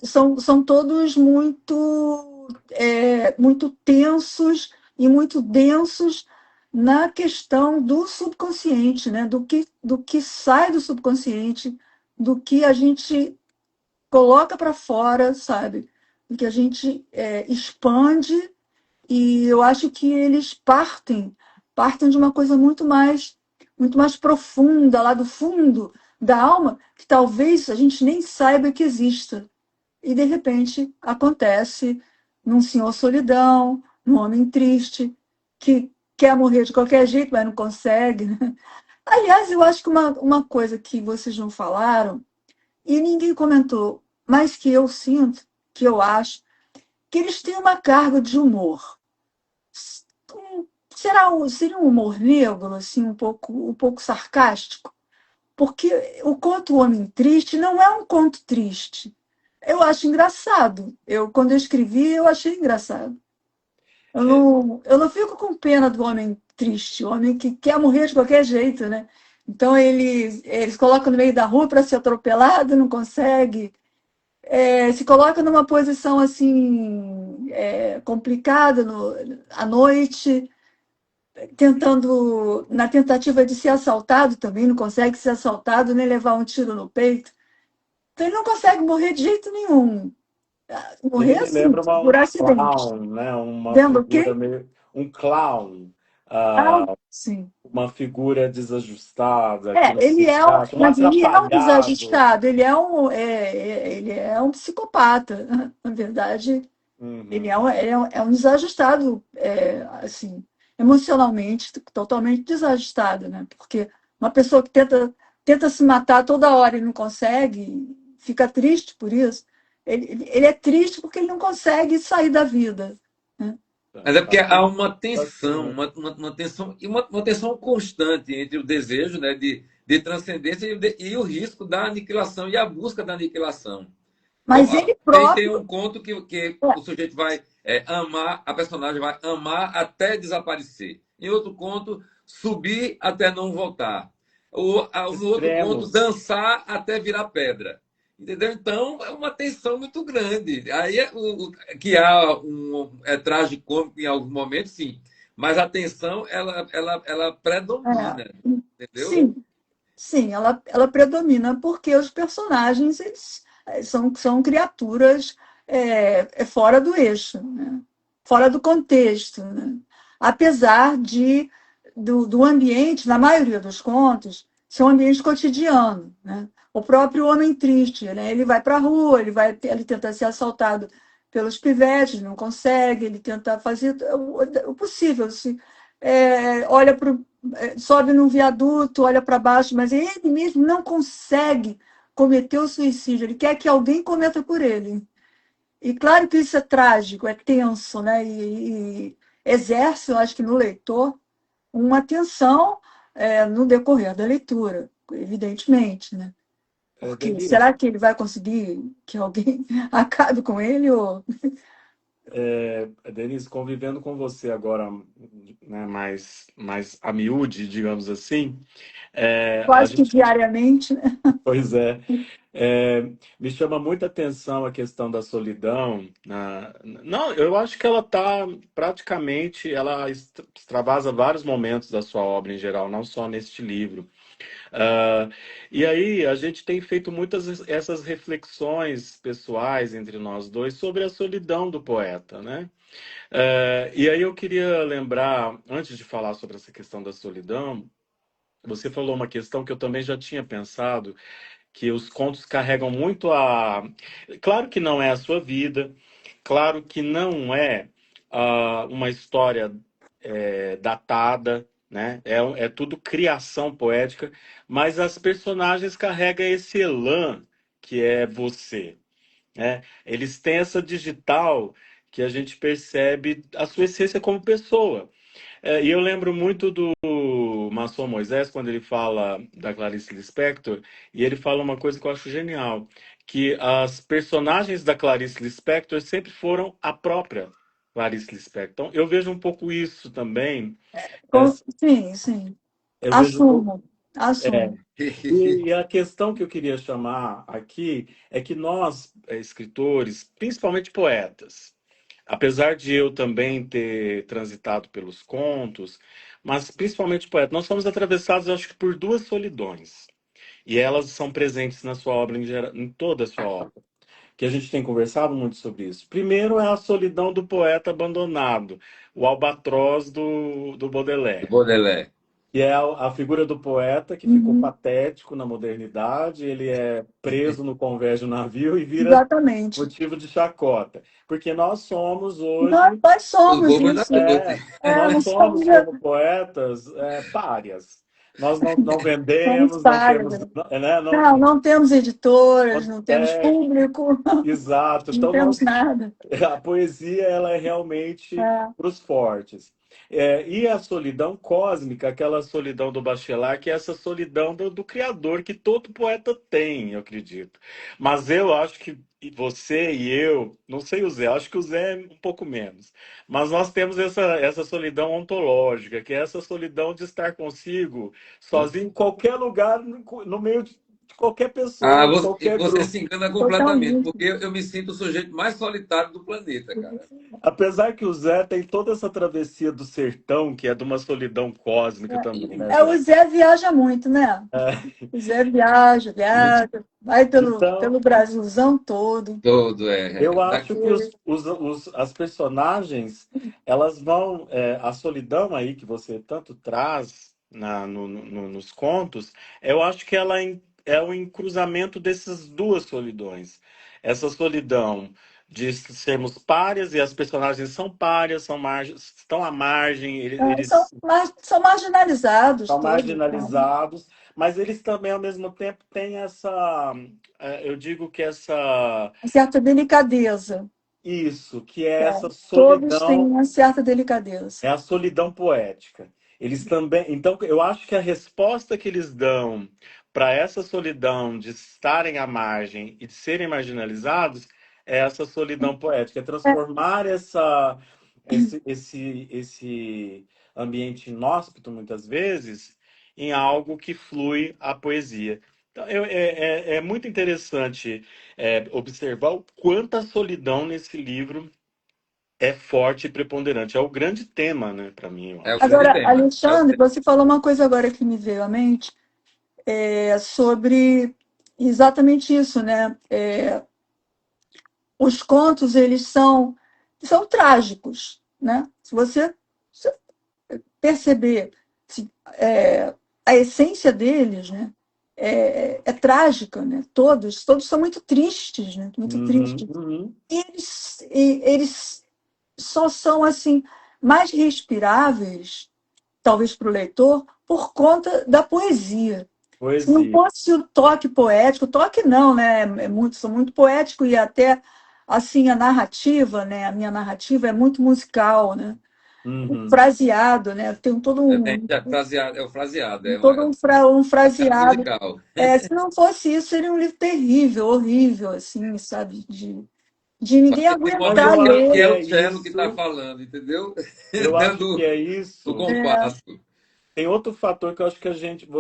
são todos muito tensos e muito densos na questão do subconsciente, né? Do que sai do subconsciente, do que a gente coloca para fora, sabe? Do que a gente expande e eu acho que eles partem de uma coisa muito mais profunda, lá do fundo da alma, que talvez a gente nem saiba que exista. E de repente acontece num senhor solidão, num homem triste, que quer morrer de qualquer jeito, mas não consegue, né? Aliás, eu acho que uma coisa que vocês não falaram, e ninguém comentou, mas que eu sinto, que eu acho, que eles têm uma carga de humor. Seria um humor negro, assim, um pouco sarcástico? Porque o conto O Homem Triste não é um conto triste. Eu acho engraçado. Quando eu escrevi, eu achei engraçado. é, Eu não fico com pena do homem triste, o homem que quer morrer de qualquer jeito, né? Então eles colocam no meio da rua para ser atropelado, não consegue. Se coloca numa posição assim complicada à noite, na tentativa de ser assaltado também, não consegue ser assaltado nem levar um tiro no peito. Então ele não consegue morrer de jeito nenhum. ele Morrer me assim, lembra por um acidente. clown, né? Uma Lembra o figura quê? meio. Um clown. Ah, sim. Uma figura desajustada que não se encaixa, um Mas ele é um atrapalhado. desajustado, ele é um psicopata. Na verdade, ele Uhum. é um desajustado, assim, emocionalmente, totalmente desajustado, né? Porque uma pessoa que tenta se matar toda hora e não consegue, fica triste por isso. Ele é triste porque ele não consegue sair da vida, né? Mas é porque há Assim, uma tensão, assim, uma tensão, e uma tensão constante entre o desejo, né, de transcendência e o risco da aniquilação e a busca da aniquilação. Mas ele Tem próprio. um conto que o sujeito vai amar, a personagem vai amar até desaparecer. Em outro conto, subir até não voltar. No outro conto, extremos. dançar até virar pedra. Entendeu? Então, é uma tensão muito grande. Aí, que há tragicômico em alguns momentos, sim. Mas a tensão, ela É, predomina. Entendeu? sim, sim, ela predomina porque os personagens eles, são criaturas fora do eixo, né? Fora do contexto, né? Apesar do ambiente, na maioria dos contos, ser um ambiente cotidiano, né? O próprio homem triste, né? Ele vai para a rua, ele tenta ser assaltado pelos pivetes, não consegue, ele tenta fazer o possível, olha sobe num viaduto, olha para baixo, mas ele mesmo não consegue cometer o suicídio, ele quer que alguém cometa por ele. E claro que isso é trágico, é tenso, né? E exerce, eu acho que no leitor, uma tensão no decorrer da leitura, evidentemente, né? Porque será Denise, que ele vai conseguir que alguém acabe com ele? Ou Denise, convivendo com você agora, né, mais a miúde, digamos assim, a quase que gente, diariamente, né? pois é, me chama muita atenção a questão da solidão. Não, eu acho que ela está praticamente, ela extravasa vários momentos da sua obra em geral, não só neste livro. Ah, e aí, a gente tem feito muitas essas reflexões pessoais entre nós dois sobre a solidão do poeta, né? E aí eu queria lembrar, antes de falar sobre essa questão da solidão, você falou uma questão que eu também já tinha pensado, que os contos carregam muito a. Claro que não é a sua vida, claro que não é uma história datada, né? É tudo criação poética, mas as personagens carregam esse elan que é você, né? Eles têm essa digital que a gente percebe a sua essência como pessoa. E eu lembro muito do Maçom Moisés, quando ele fala da Clarice Lispector, e ele fala uma coisa que eu acho genial, que as personagens da Clarice Lispector sempre foram a própria Clarice Lispector. Então, eu vejo um pouco isso também. Sim, sim. Eu vejo um pouco. Assumo, assumo. E a questão que eu queria chamar aqui é que nós, escritores, principalmente poetas, apesar de eu também ter transitado pelos contos, mas principalmente poetas, nós somos atravessados, eu acho que, por duas solidões. E elas são presentes na sua obra, em toda a sua obra, que a gente tem conversado muito sobre isso. Primeiro é a solidão do poeta abandonado, o albatroz do Do Baudelaire. Baudelaire. Que é a figura do poeta que ficou Uhum, patético na modernidade, ele é preso no convés do navio e vira exatamente. motivo de chacota. Porque nós somos hoje, Nós Os somos bobos da isso. é, nós Nós somos, somos como poetas párias. Nós não somos vendemos, não temos, pálidas. né, Não, não temos editoras, não temos é, público, exato. não Então temos nada. a poesia ela é realmente É. para os fortes. E a solidão cósmica, aquela solidão do Bachelard, que é essa solidão do Criador que todo poeta tem, eu acredito. Mas eu acho que você e eu, não sei o Zé, acho que o Zé é um pouco menos. Mas nós temos essa solidão ontológica, que é essa solidão de estar consigo, sozinho, em qualquer lugar, no meio de qualquer Ah, pessoa, de qualquer você grupo. se engana completamente, Totalmente. porque eu me sinto o sujeito mais solitário do planeta, cara. Apesar que o Zé tem toda essa travessia do sertão, que é de uma solidão cósmica também, né, O Zé? Zé viaja muito, né? O Zé viaja, vai pelo Então, Brasilzão todo. Todo, eu acho que E, as personagens, elas vão. A solidão aí que você tanto traz nos contos, eu acho que ela é o encruzamento dessas duas solidões. Essa solidão de sermos párias, e as personagens são párias, estão à margem, são, eles são marginalizados são todos, né? marginalizados, mas eles também, ao mesmo tempo, têm eu digo que Uma certa delicadeza. isso, que é essa Todos têm solidão, uma certa delicadeza. é a solidão poética. Eles também, então, eu acho que a resposta que eles dão para essa solidão de estarem à margem e de serem marginalizados é essa solidão poética, é É, transformar esse ambiente inóspito, muitas vezes, em algo que flui a poesia. Então, é muito interessante observar o quanto a solidão nesse livro é forte e preponderante. É o grande tema, né, para mim, eu É o acho. grande Agora, tema. É o Alexandre, você falou uma coisa agora que me veio à mente, sobre exatamente isso, né? Os contos, eles são trágicos, né? Se perceber a essência deles, né? É trágica, né? Todos são muito tristes, né? Muito Uhum, tristes. uhum. Eles só são assim mais respiráveis, talvez para o leitor, por conta da poesia. Se não Poesia. fosse o toque poético, toque não, né? Sou muito poético e até assim a narrativa, né? A minha narrativa é muito musical, né? Uhum. Fraseado, né? Tem é o fraseado, um fraseado fraseado. musical. Se não fosse isso, seria um livro terrível, horrível, assim, sabe? De Mas ninguém você tem uma Mas aguentar eu noção acho que que é ler. o é cello que está isso. falando, entendeu? Eu acho que Dando é o isso. É, compasso. Tem outro fator que eu acho que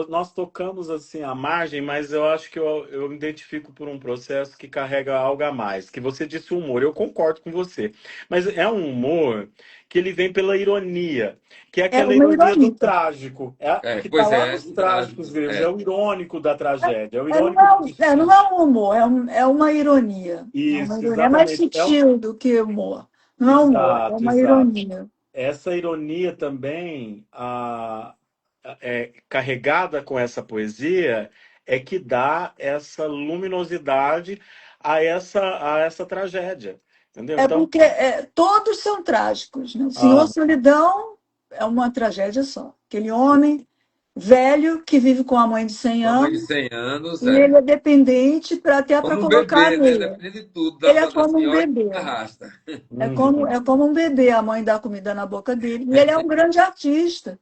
nós tocamos assim à margem, mas eu acho que eu me identifico por um processo que carrega algo a mais. Que você disse o humor, eu concordo com você. Mas é um humor que ele vem pela ironia, que é é aquela uma ironia do ironia. trágico, que está Pois lá é, nos o trágicos trágico. gregos, é o irônico da tragédia, é o Não irônico do não é destino. um humor, é uma ironia. É uma Isso, ironia. É mais exatamente. sutil do que humor. Não é humor, é Exato, uma exato. ironia. Essa ironia também, carregada com essa poesia, é que dá essa luminosidade a essa tragédia. Entendeu? É Então, porque todos são trágicos, né? O Senhor ah, Solidão é uma tragédia só. Aquele homem, velho que vive com a mãe de 100 Uma mãe de anos 100 anos, e ele é. é dependente até para Como um colocar a bebê, né? meia. Depende de tudo Ele é da como um senhora que bebê. arrasta. É Uhum. como um bebê, a mãe dá comida na boca dele. E ele é um grande artista.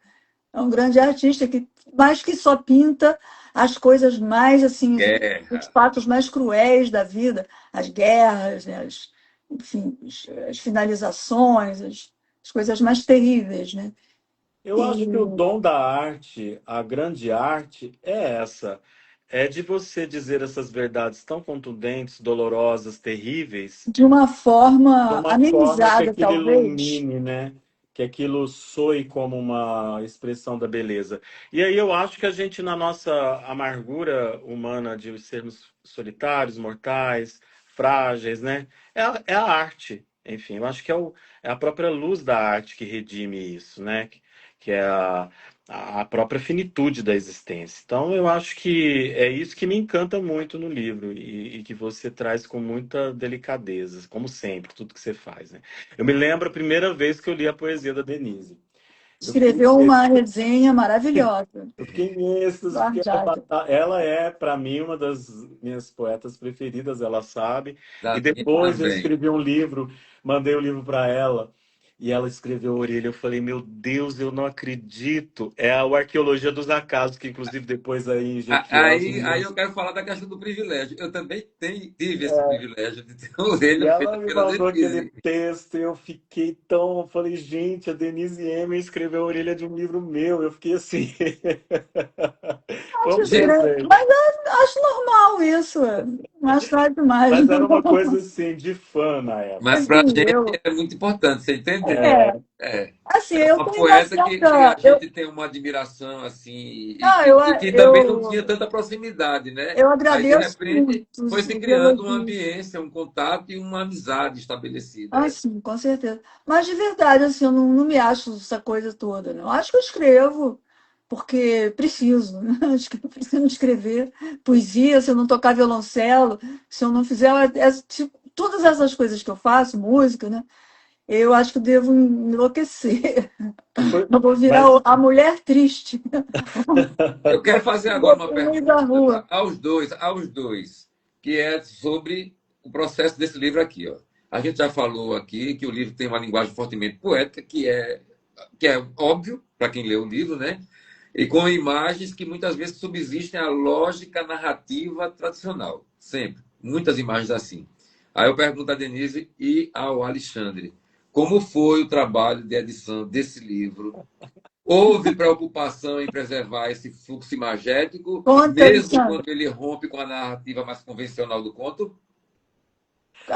É um grande artista mas que só pinta as coisas mais assim, os Guerra. fatos mais cruéis da vida, as guerras, né, enfim, as finalizações, as coisas mais terríveis, né? Eu E acho que o dom da arte, a grande arte, é essa. É de você dizer essas verdades tão contundentes, dolorosas, terríveis, de uma de forma uma forma que amenizada, aquilo talvez, ilumine, né? Que aquilo soe como uma expressão da beleza. E aí eu acho que a gente, na nossa amargura humana de sermos solitários, mortais, frágeis, né? É a arte. Enfim, eu acho que é a própria luz da arte que redime isso, né? Que é a própria finitude da existência. Então, eu acho que é isso que me encanta muito no livro e que você traz com muita delicadeza, como sempre, tudo que você faz, né? Eu me lembro a primeira vez que eu li a poesia da Denise. Eu fiquei, escreveu uma resenha maravilhosa eu fiquei em êxtase, do porque Ardada. ela é, para mim, uma das minhas poetas preferidas, ela sabe. E Da minha depois eu também. escrevi um livro, mandei o livro para ela, e ela escreveu a orelha. Eu falei, meu Deus, eu não acredito. É a Arqueologia dos Acasos, que inclusive depois aí em Jequié, os Aí meninos. eu quero falar da questão do privilégio. Eu também tive esse privilégio de ter uma orelha E ela feita me pela mandou aquele Denise. texto e eu fiquei tão. Eu falei, gente, a Denise Emer escreveu a orelha de um livro meu. Eu fiquei assim. Foi Acho um Gente, presente. mas eu acho normal isso. Não acho nada demais, Mas era uma não. coisa assim, de fã na época. mas para a Assim, gente é muito importante, você entendeu? é, É. assim, É eu uma tenho uma poeta que a certa. gente tem uma admiração assim, Não, e que também não tinha eu, tanta proximidade, né? eu Aí, de agradeço repente, muito foi os se criando uma elogios. ambiência, um contato e uma amizade estabelecida. Ah, sim, com certeza. Mas de verdade, assim, eu não me acho essa coisa toda, não. Acho que eu escrevo porque preciso, né? Acho que eu preciso escrever poesia, se eu não tocar violoncelo, se eu não fizer tipo, todas essas coisas que eu faço, música, né? Eu acho que eu devo enlouquecer. Foi- Eu vou virar Mas a mulher triste. Eu quero fazer agora Vou uma pro meio da pergunta rua. aos dois, que é sobre o processo desse livro aqui, ó. A gente já falou aqui que o livro tem uma linguagem fortemente poética, que é óbvio para quem lê o livro, né? E com imagens que muitas vezes subsistem à lógica narrativa tradicional, sempre. Muitas imagens assim. Aí eu pergunto a Denise e ao Alexandre, como foi o trabalho de edição desse livro? Houve preocupação em preservar esse fluxo imagético, Conta, mesmo Alexandre. quando ele rompe com a narrativa mais convencional do conto?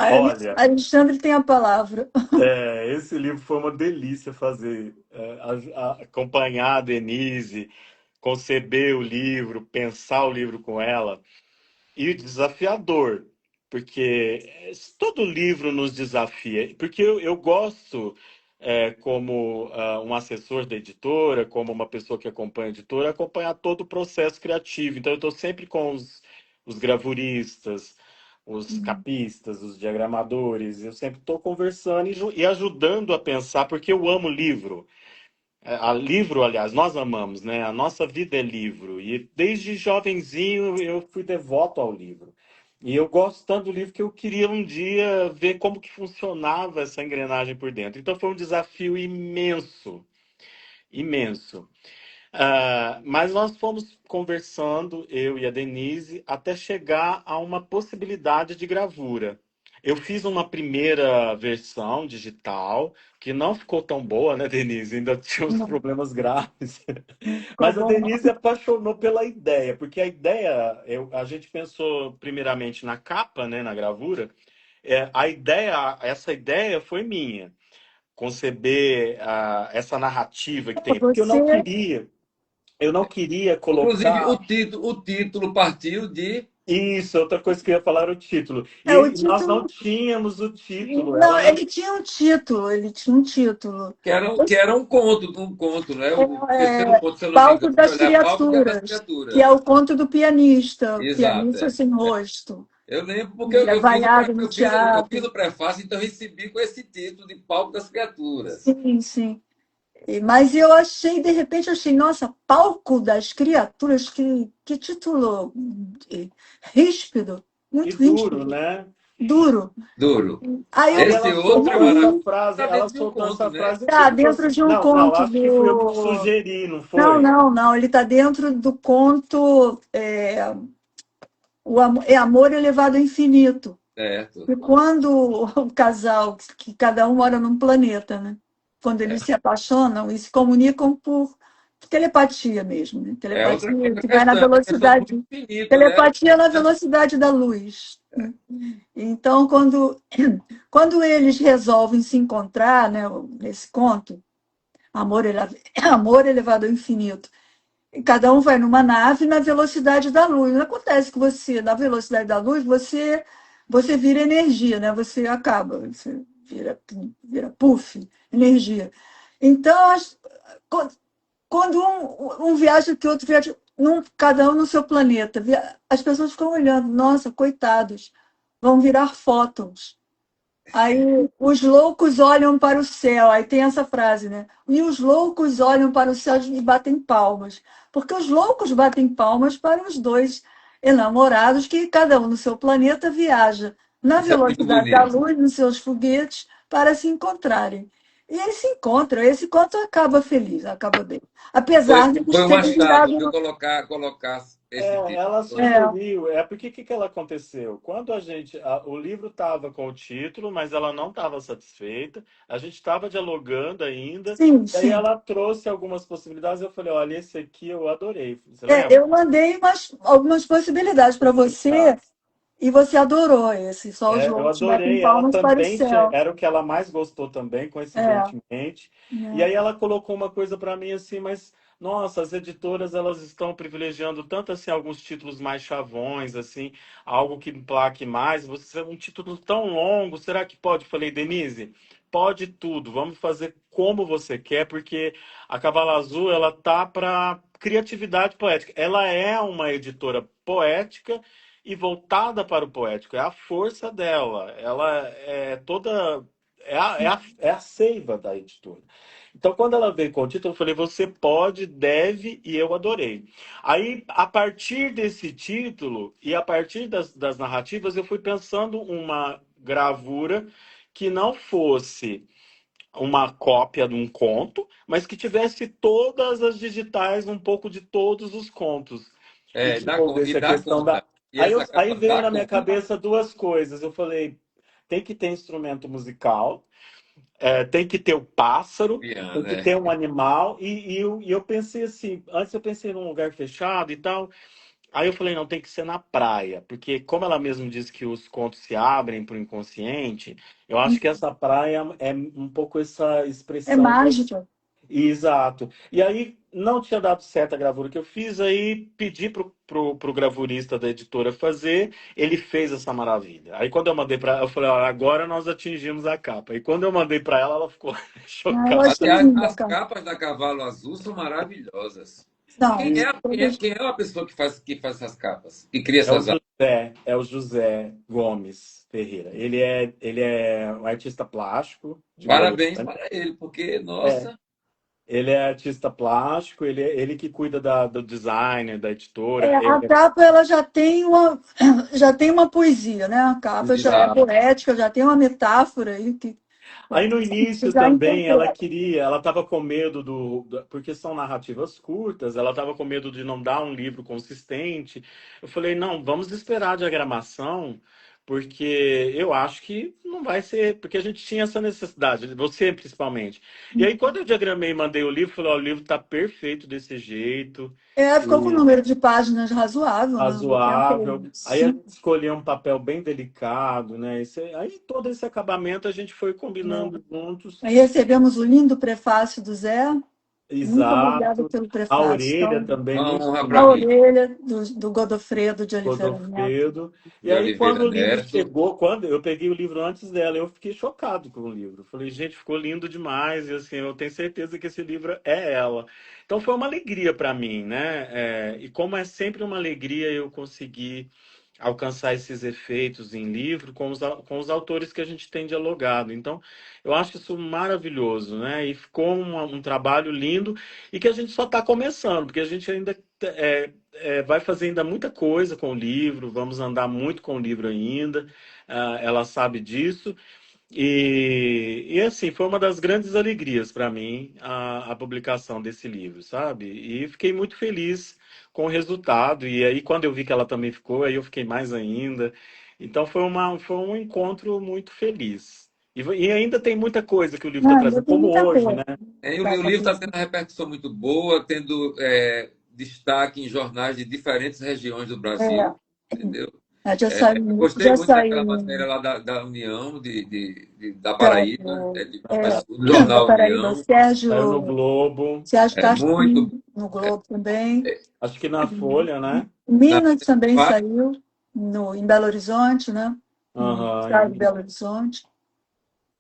olha, Alexandre tem a palavra. esse livro foi uma delícia fazer. Acompanhar a Denise, conceber o livro, pensar o livro com ela. E desafiador, porque todo livro nos desafia. Porque eu gosto, como um assessor da editora, como uma pessoa que acompanha a editora, acompanhar todo o processo criativo. Então, eu estou sempre com os gravuristas, os capistas, os diagramadores. Eu sempre estou conversando e ajudando a pensar, porque eu amo livro. A livro, aliás, nós amamos, né? A nossa vida é livro. E desde jovenzinho eu fui devoto ao livro. E eu gosto tanto do livro que eu queria um dia ver como que funcionava essa engrenagem por dentro. Então foi um desafio imenso, imenso. Mas nós fomos conversando, eu e a Denise, até chegar a uma possibilidade de gravura. Eu fiz uma primeira versão digital, que não ficou tão boa, né, Denise? Ainda tinha uns Não, problemas graves. ficou Mas a bom. Denise apaixonou pela ideia, porque a ideia, a gente pensou primeiramente na capa, né, na gravura. Essa ideia foi minha, conceber essa narrativa que tem, porque Você eu não queria Inclusive, colocar. o título partiu de. Isso, outra coisa que eu ia falar era o título. é o Nós não título. tínhamos o título. Não, ele tinha um título, ele tinha um título. Que era um conto, né? O terceiro É, conto, se eu não me Palco engano, que das é a Pálpita das Criaturas, que é Criaturas. o conto do pianista, o Exato. pianista É. sem rosto, Eu lembro porque e é vaiado no eu fiz teatro. o prefácio, então recebi com esse título de Palco das Criaturas. Sim, sim. Mas eu achei, de repente, achei, nossa, palco das criaturas, que título ríspido, E muito duro, ríspido, né? duro. Duro. Aí eu Aí Esse ela outro é soltou essa maravilhoso. li, frase, Tá ela dentro de um soltou essa conto, né? frase. tá Tipo dentro assim, de um não, não, conto acho que fui eu que do. sugeri, não Não, foi? não, não, ele está dentro do conto é Amor Elevado ao Infinito. Certo. E quando o casal, que cada um mora num planeta, né? Quando É, eles se apaixonam e se comunicam por telepatia mesmo, né? é Telepatia outra que vai na questão, é uma questão do velocidade, infinito, né? telepatia na velocidade da luz, né? Então, quando eles resolvem se encontrar, né, nesse conto, Amor Elevado ao Infinito, e cada um vai numa nave na velocidade da luz. Não acontece que você, na velocidade da luz, você vira energia, né? Você acaba, você vira puff, energia. Então, quando um viaja que o outro viaja, cada um no seu planeta, as pessoas ficam olhando, nossa, coitados, vão virar fótons. Aí os loucos olham para o céu, aí tem essa frase, né? E os loucos olham para o céu e batem palmas, porque os loucos batem palmas para os dois enamorados que cada um no seu planeta viaja na Isso é muito velocidade da bonito. luz nos seus foguetes para se encontrarem. E eles se encontram, esse conto acaba feliz, acaba bem. Foi, Apesar de eles foi um terem achado, viu? virado. Colocar esse título. Ela É, sugeriu, porque que ela aconteceu? Quando o livro estava com o título, mas ela não estava satisfeita, a gente estava dialogando ainda, sim, e aí sim. ela trouxe algumas possibilidades, eu falei, olha, esse aqui eu adorei, você lembra? Eu mandei algumas possibilidades para você. E você adorou esse, só os Eu loucos batem adorei. Ela palmas para o também céu. era o que ela mais gostou também, É, coincidentemente. E né? aí ela colocou uma coisa para mim assim, mas nossa, as editoras elas estão privilegiando tanto assim alguns títulos mais chavões, assim, algo que emplaque mais. Você um título tão longo, será que pode? Falei, Denise, pode tudo. Vamos fazer como você quer, porque a Cavalo Azul ela tá para criatividade poética. Ela é uma editora poética e voltada para o poético. É a força dela. Ela é toda. É a seiva da editora. Então, quando ela veio com o título, eu falei: você pode, deve, e eu adorei. Aí, a partir desse título e a partir das narrativas, eu fui pensando uma gravura que não fosse uma cópia de um conto, mas que tivesse todas as digitais, um pouco de todos os contos. E que E envolvesse a dá questão conta. da. E Aí, essa aí capa veio dá na minha conta. cabeça duas coisas. Eu falei, tem que ter instrumento musical, tem que ter o pássaro, tem Piano, que é. ter um animal, e eu pensei assim, antes eu pensei num lugar fechado e tal. Aí eu falei, não, tem que ser na praia, porque como ela mesma diz que os contos se abrem para o inconsciente, eu acho que essa praia é um pouco essa É expressão. mágica. Exato. E aí não tinha dado certo a gravura que eu fiz, aí pedi pro gravurista da editora fazer, ele fez essa maravilha. Aí quando eu mandei para ela, eu falei, olha, agora nós atingimos a capa. E quando eu mandei para ela, ela ficou Eu chocada. achei Aliás, linda, as cara. capas da Cavalo Azul são maravilhosas. Não, Quem é a pessoa que faz essas capas? Que cria É o essas artes? José, é o José Gomes Ferreira. Ele é um artista plástico de Belo Parabéns Horizonte. para ele, porque, É, nossa, ele é artista plástico, ele que cuida do design, da editora. a capa ela já tem uma poesia, né? A capa já é Exato. poética, já tem uma metáfora aí que Aí no você início já também interpreta. ela estava com medo porque são narrativas curtas, ela estava com medo de não dar um livro consistente. Eu falei, não, vamos esperar a diagramação, porque eu acho que não vai ser, porque a gente tinha essa necessidade, você principalmente. E aí quando eu diagramei e mandei o livro, falei, ó, o livro está perfeito desse jeito. Ficou com um número de páginas razoável, né? 80 Razoável. e Aí a cinco, gente escolheu um papel bem delicado, né? Aí todo esse acabamento a gente foi né? combinando juntos. Aí recebemos o lindo prefácio do Zé. Muito obrigada Exato. pelo A prefácio. orelha Então, também uma muito honra para a mim. bonita, orelha do Godofredo de Oliveira Neto. Godofredo. E De aí quando Oliveira o livro Neto. chegou, quando eu peguei o livro antes dela, eu fiquei chocado com o livro. Falei, gente, ficou lindo demais e assim, eu tenho certeza que esse livro é ela. Então foi uma alegria para mim, né? E como é sempre uma alegria eu conseguir alcançar esses efeitos em livro com os autores que a gente tem dialogado. Então, eu acho isso maravilhoso, né? E ficou um trabalho lindo e que a gente só está começando, porque a gente ainda vai fazer ainda muita coisa com o livro, vamos andar muito com o livro ainda, ela sabe disso. E assim, foi uma das grandes alegrias para mim a publicação desse livro, sabe? E fiquei muito feliz com o resultado. E aí, quando eu vi que ela também ficou, aí eu fiquei mais ainda. Então, foi um encontro muito feliz. E ainda tem muita coisa que o livro está Não, ainda trazendo, tem como muita hoje, coisa. né? O livro está tendo uma repercussão muito boa, tendo destaque em jornais de diferentes regiões do Brasil, entendeu? Já Eu saiu, gostei já muito daquela matéria saiu, lá da União, da Paraíba, saiu, do da jornal Paraíba, União. Saiu no Sérgio, Globo, Sérgio É muito. Castilho, no Globo também. acho que na Folha, né? Na, Minas também saiu, em Belo Horizonte, né? No estado de Aham. Belo Horizonte.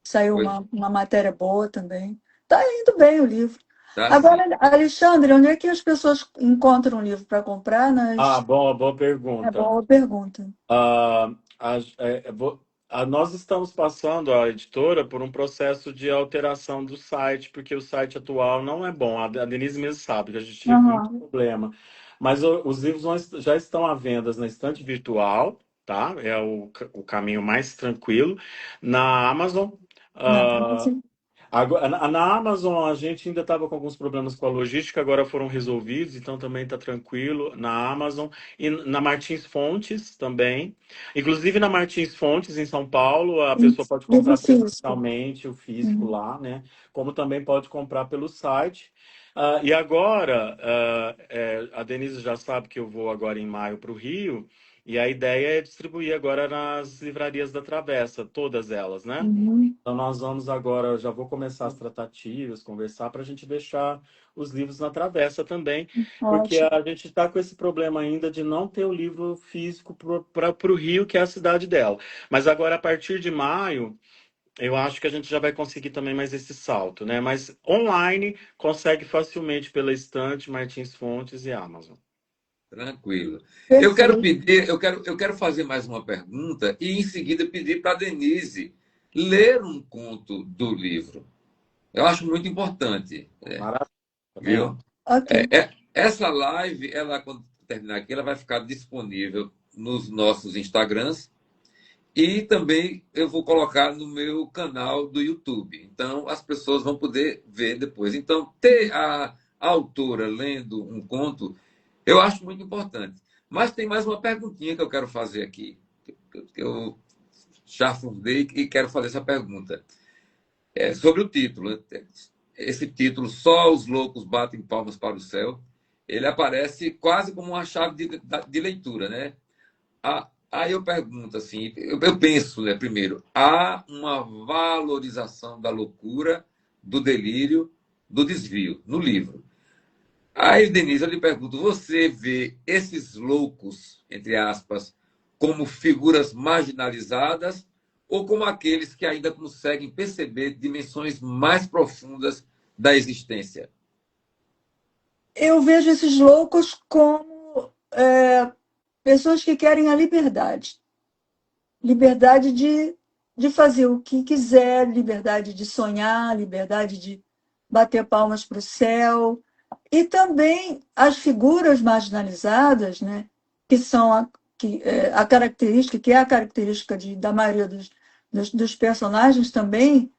Saiu foi, uma matéria boa também. Está indo bem o livro. tá assim. Agora, Alexandre, onde é que as pessoas encontram o livro para comprar? Ah, boa É pergunta. boa pergunta. Ah, nós estamos passando, a editora, por um processo de alteração do site, porque o site atual não é bom. A Denise mesmo sabe que a gente teve muito Aham. problema. Mas os livros já estão à venda na estante virtual, tá? É o caminho mais tranquilo. Na Amazon. Não, ah, assim, Agora, na Amazon a gente ainda estava com alguns problemas com a logística, agora foram resolvidos, então também está tranquilo na Amazon. E na Martins Fontes também. Inclusive na Martins Fontes, em São Paulo, a pessoa pode livro comprar físico. presencialmente o físico Uhum. lá, né? Como também pode comprar pelo site. E agora, a Denise já sabe que eu vou agora em maio para o Rio, e a ideia é distribuir agora nas livrarias da Travessa, todas elas, né? Uhum. Então, nós vamos agora, eu já vou começar as tratativas, conversar para a gente deixar os livros na Travessa também, porque Ótimo. a gente está com esse problema ainda de não ter o livro físico para o Rio, que é a cidade dela. Mas agora, a partir de maio, eu acho que a gente já vai conseguir também mais esse salto, né? Mas online, consegue facilmente pela estante, Martins Fontes e Amazon. Tranquilo. Perfeito. Eu quero fazer mais uma pergunta e em seguida pedir para a Denise ler um conto do livro. Eu acho muito importante, Maravilha, também viu? acho. Ok. Essa live, ela quando terminar aqui, ela vai ficar disponível nos nossos Instagrams e também eu vou colocar no meu canal do YouTube. Então as pessoas vão poder ver depois. Então ter a autora lendo um conto eu acho muito importante. Mas tem mais uma perguntinha que eu quero fazer aqui. Que eu já fundei e quero fazer essa pergunta. É sobre o título. Esse título, Só os Loucos Batem Palmas para o Céu, ele aparece quase como uma chave de leitura, né? Aí eu pergunto assim, eu penso, né, primeiro, há uma valorização da loucura, do delírio, do desvio no livro. Aí, Denise, eu lhe pergunto: você vê esses loucos, entre aspas, como figuras marginalizadas ou como aqueles que ainda conseguem perceber dimensões mais profundas da existência? Eu vejo esses loucos como pessoas que querem a liberdade. Liberdade de fazer o que quiser, liberdade de sonhar, liberdade de bater palmas para o céu. E também as figuras marginalizadas, né, que são a característica, que é a característica da maioria dos personagens também,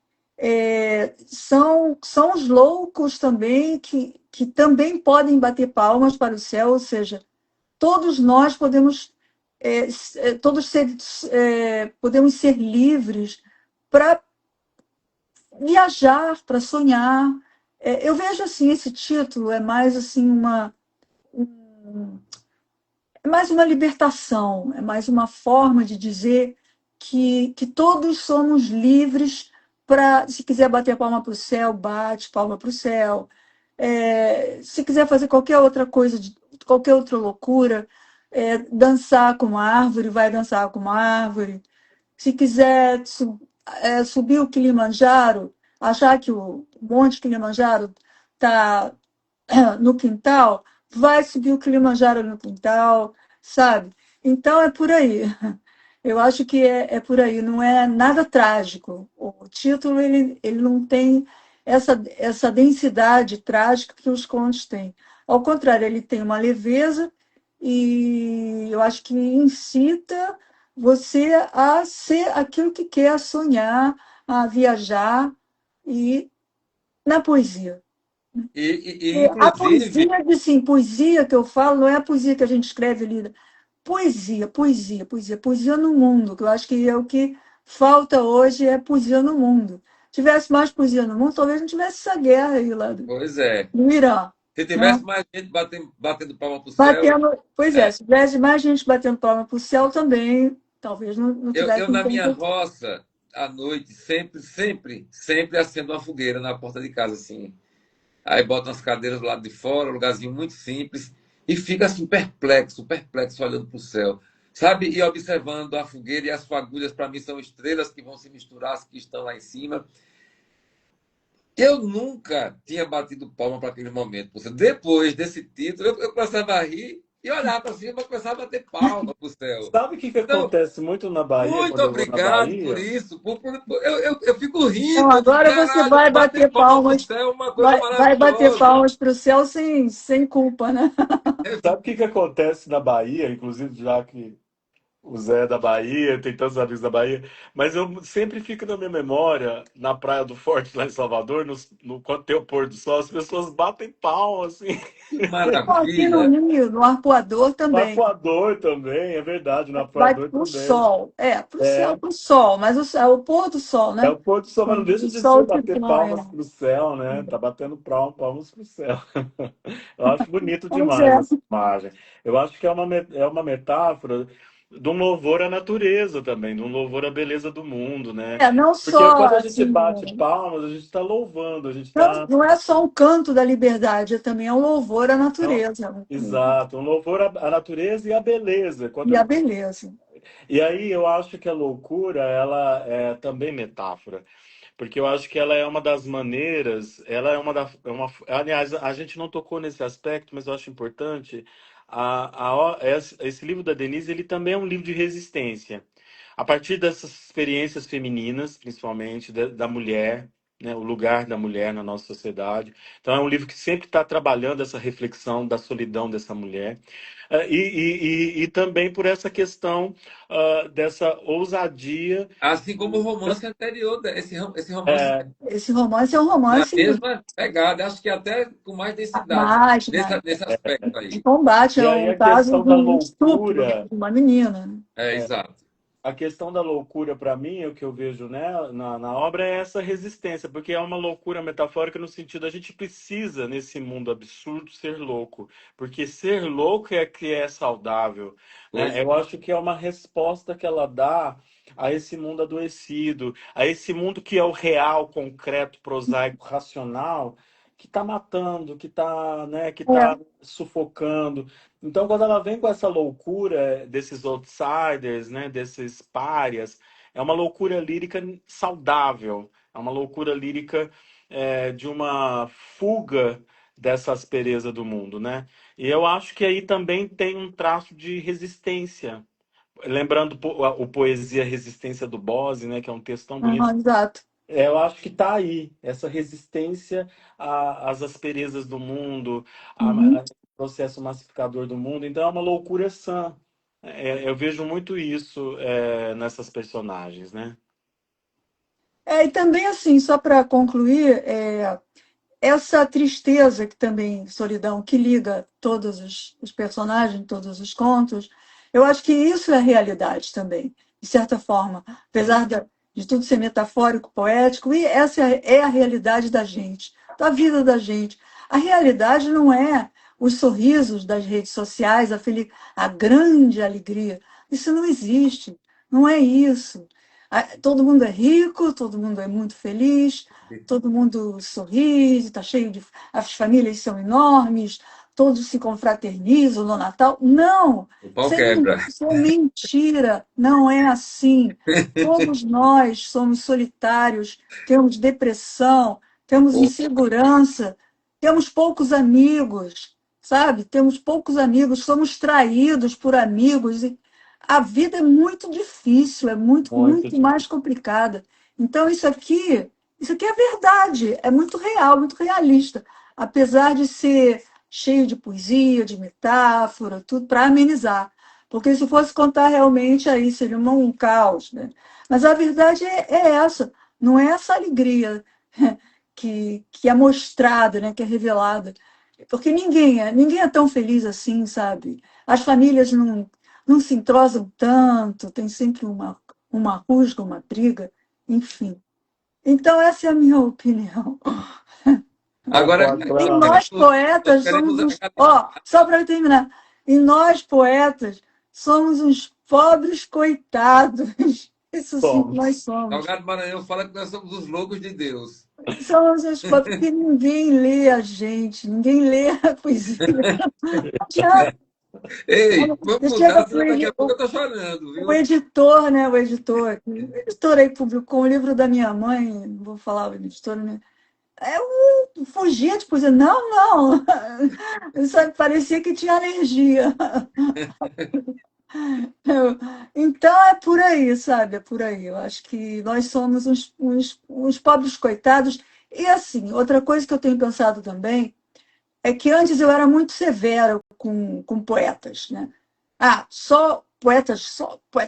são os loucos também que também podem bater palmas para o céu, ou seja, todos nós todos podemos ser livres para viajar, para sonhar. Eu vejo assim esse título é mais assim é mais uma libertação, é mais uma forma de dizer que todos somos livres para, se quiser bater palma para o céu, bate palma para o céu. Se quiser fazer qualquer outra coisa, qualquer outra loucura, dançar com uma árvore, vai dançar com uma árvore. Se quiser subir o Kilimanjaro, achar que o Monte Kilimanjaro está no quintal, vai subir o Kilimanjaro no quintal, sabe? Então é por aí. Eu acho que é por aí, não é nada trágico. O título ele não tem essa densidade trágica que os contos têm. Ao contrário, ele tem uma leveza e eu acho que incita você a ser aquilo que quer, a sonhar, a viajar e na poesia. A Inclusive, poesia, de sim, poesia que eu falo, não é a poesia que a gente escreve ali. Poesia, poesia, poesia, poesia no mundo, que eu acho que é o que falta hoje, é poesia no mundo. Tivesse mais poesia no mundo, talvez não tivesse essa guerra aí lá pois é, do Irã, se tivesse né? mais gente batendo palma pro céu, Batendo, pois é, é, se tivesse mais gente batendo palma para o céu também, talvez não eu tivesse na minha tanto. roça, à noite, sempre acendo uma fogueira na porta de casa, assim. Aí bota umas cadeiras do lado de fora, um lugarzinho muito simples, e fica assim perplexo, olhando para o céu. Sabe? E observando a fogueira e as fagulhas, para mim, são estrelas que vão se misturar, as que estão lá em cima. Eu nunca tinha batido palma para aquele momento. Depois desse título, eu começava a rir e olhar para cima e começava a bater palma para o céu. Sabe o que que Então, acontece muito na Bahia, muito quando eu vou na obrigado por Bahia? isso. Eu fico Então, rindo. Eu digo, agora você caralho, vai bater bater palma para o palmas, céu é uma coisa vai bater maravilhosa. palmas para o céu sem culpa, né? Sabe o que que acontece na Bahia, inclusive já que o Zé é da Bahia, tem tantos amigos da Bahia, mas eu sempre fico na minha memória, na Praia do Forte, lá em Salvador, quando tem o pôr do sol, as pessoas batem palmas, assim. Que Aqui no maravilha. Rio, no Arpoador No também. Arpoador também, é verdade, no Vai Arpoador para o também. sol. É, para o céu, É, para o sol, mas é o pôr do sol, é né? o pôr do sol, mas não O deixa de sol ser que bater põe. palmas pro céu, né? Tá batendo palmas pro céu. Eu acho bonito Pois demais é. essa imagem. Eu acho que é uma metáfora de um louvor à natureza também, de um louvor à beleza do mundo, né? É, não Porque só quando a gente assim, bate palmas, a gente está louvando, a gente não, está. não é só um canto da liberdade, é também um louvor à natureza Exato, um louvor à natureza e à beleza. e à beleza. E aí eu acho que a loucura, ela é também metáfora. Porque eu acho que ela é uma das maneiras, ela é uma da, é uma, aliás, a gente não tocou nesse aspecto, mas eu acho importante. Esse livro da Denise, ele também é um livro de resistência. A partir dessas experiências femininas, principalmente da mulher, né, o lugar da mulher na nossa sociedade. Então é um livro que sempre está trabalhando essa reflexão da solidão dessa mulher. E também por essa questão dessa ousadia. Assim como o romance anterior, esse romance é, Esse romance é um na romance mesma pegada, acho que até com mais densidade mais, nesse aspecto de aí. combate, E é aí um a caso questão de da um estupro loucura, de uma menina, né? É, exato. a questão da loucura para mim, o que eu vejo, né, na obra é essa resistência, porque é uma loucura metafórica no sentido a gente precisa nesse mundo absurdo ser louco, porque ser louco é que é saudável, Pois né? Eu acho que é uma resposta que ela dá a esse mundo adoecido, a esse mundo que é o real, concreto, prosaico, racional, que está matando, que está, né, que É, tá sufocando. Então, quando ela vem com essa loucura desses outsiders, né, desses párias, é uma loucura lírica saudável, é uma loucura lírica de uma fuga dessa aspereza do mundo, né? E eu acho que aí também tem um traço de resistência. Lembrando o Poesia Resistência do Bose, né, que é um texto tão bonito. aham, exato. Eu acho que está aí, essa resistência às asperezas do mundo, Uhum. ao processo massificador do mundo. Então é uma loucura sã. Eu vejo muito isso nessas personagens, né? E também, assim, só para concluir, essa tristeza que também, solidão, que liga todos os personagens, todos os contos, eu acho que isso é a realidade também, de certa forma, apesar de tudo ser metafórico, poético, e essa é a realidade da gente, da vida da gente. A realidade não é os sorrisos das redes sociais, a grande alegria. Isso não existe, não é isso. Todo mundo é rico, todo mundo é muito feliz, todo mundo sorri, está cheio de. As famílias são enormes, todos se confraternizam no Natal. Não! o pau quebra. Isso é mentira, não é assim. Todos nós somos solitários, temos depressão, temos Pô, insegurança, temos poucos amigos, sabe? Temos poucos amigos, somos traídos por amigos. a vida é muito difícil, é muito, Muito muito mais difícil. complicada. Então, isso aqui é verdade, é muito real, muito realista. Apesar de ser cheio de poesia, de metáfora, tudo para amenizar. Porque se fosse contar realmente, aí seria um caos, né? Mas a verdade é essa, não é essa alegria que é mostrada, né, que é revelada. Porque ninguém é tão feliz assim, sabe? As famílias não se entrosam tanto, tem sempre uma rusga, uma briga, enfim. Então, essa é a minha opinião. Agora, Concordo E plenamente. nós, nós poetas, queremos somos uns. agradar. Ó, só para terminar. E nós, poetas, somos uns pobres coitados. Isso sim que nós Somos. somos. Salgado Maranhão fala que nós somos os loucos de Deus. Somos os pobres, porque ninguém lê a gente, ninguém lê a poesia. Não adianta. Ei, vamos Você chega mudar, para senão daqui a pouco eu tô chorando, o viu? editor, né? O editor aí publicou um livro da minha mãe, não vou falar o editor, né? Eu fugia de poesia. Não, não. Sabe, parecia que tinha alergia. Então é por aí, sabe? É por aí. Eu acho que nós somos uns pobres coitados. E assim, outra coisa que eu tenho pensado também é que antes eu era muito severa com poetas, né? Só poetas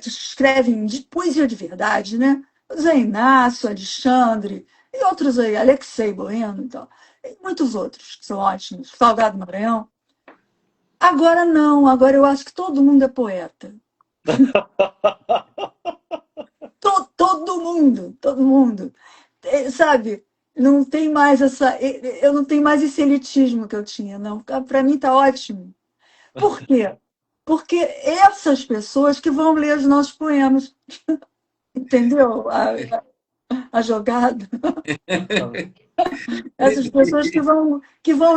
que escrevem de poesia de verdade, né? Zé Inácio, Alexandre e outros aí, Alexei Bueno e tal. E muitos outros que são ótimos, Salgado Maranhão. Agora não, agora eu acho que todo mundo é poeta. Todo mundo, todo mundo. Sabe? Não tem mais eu não tenho mais esse elitismo que eu tinha, não. Para mim está ótimo. Por quê? Porque essas pessoas que vão ler os nossos poemas, entendeu? A jogada. Essas pessoas que vão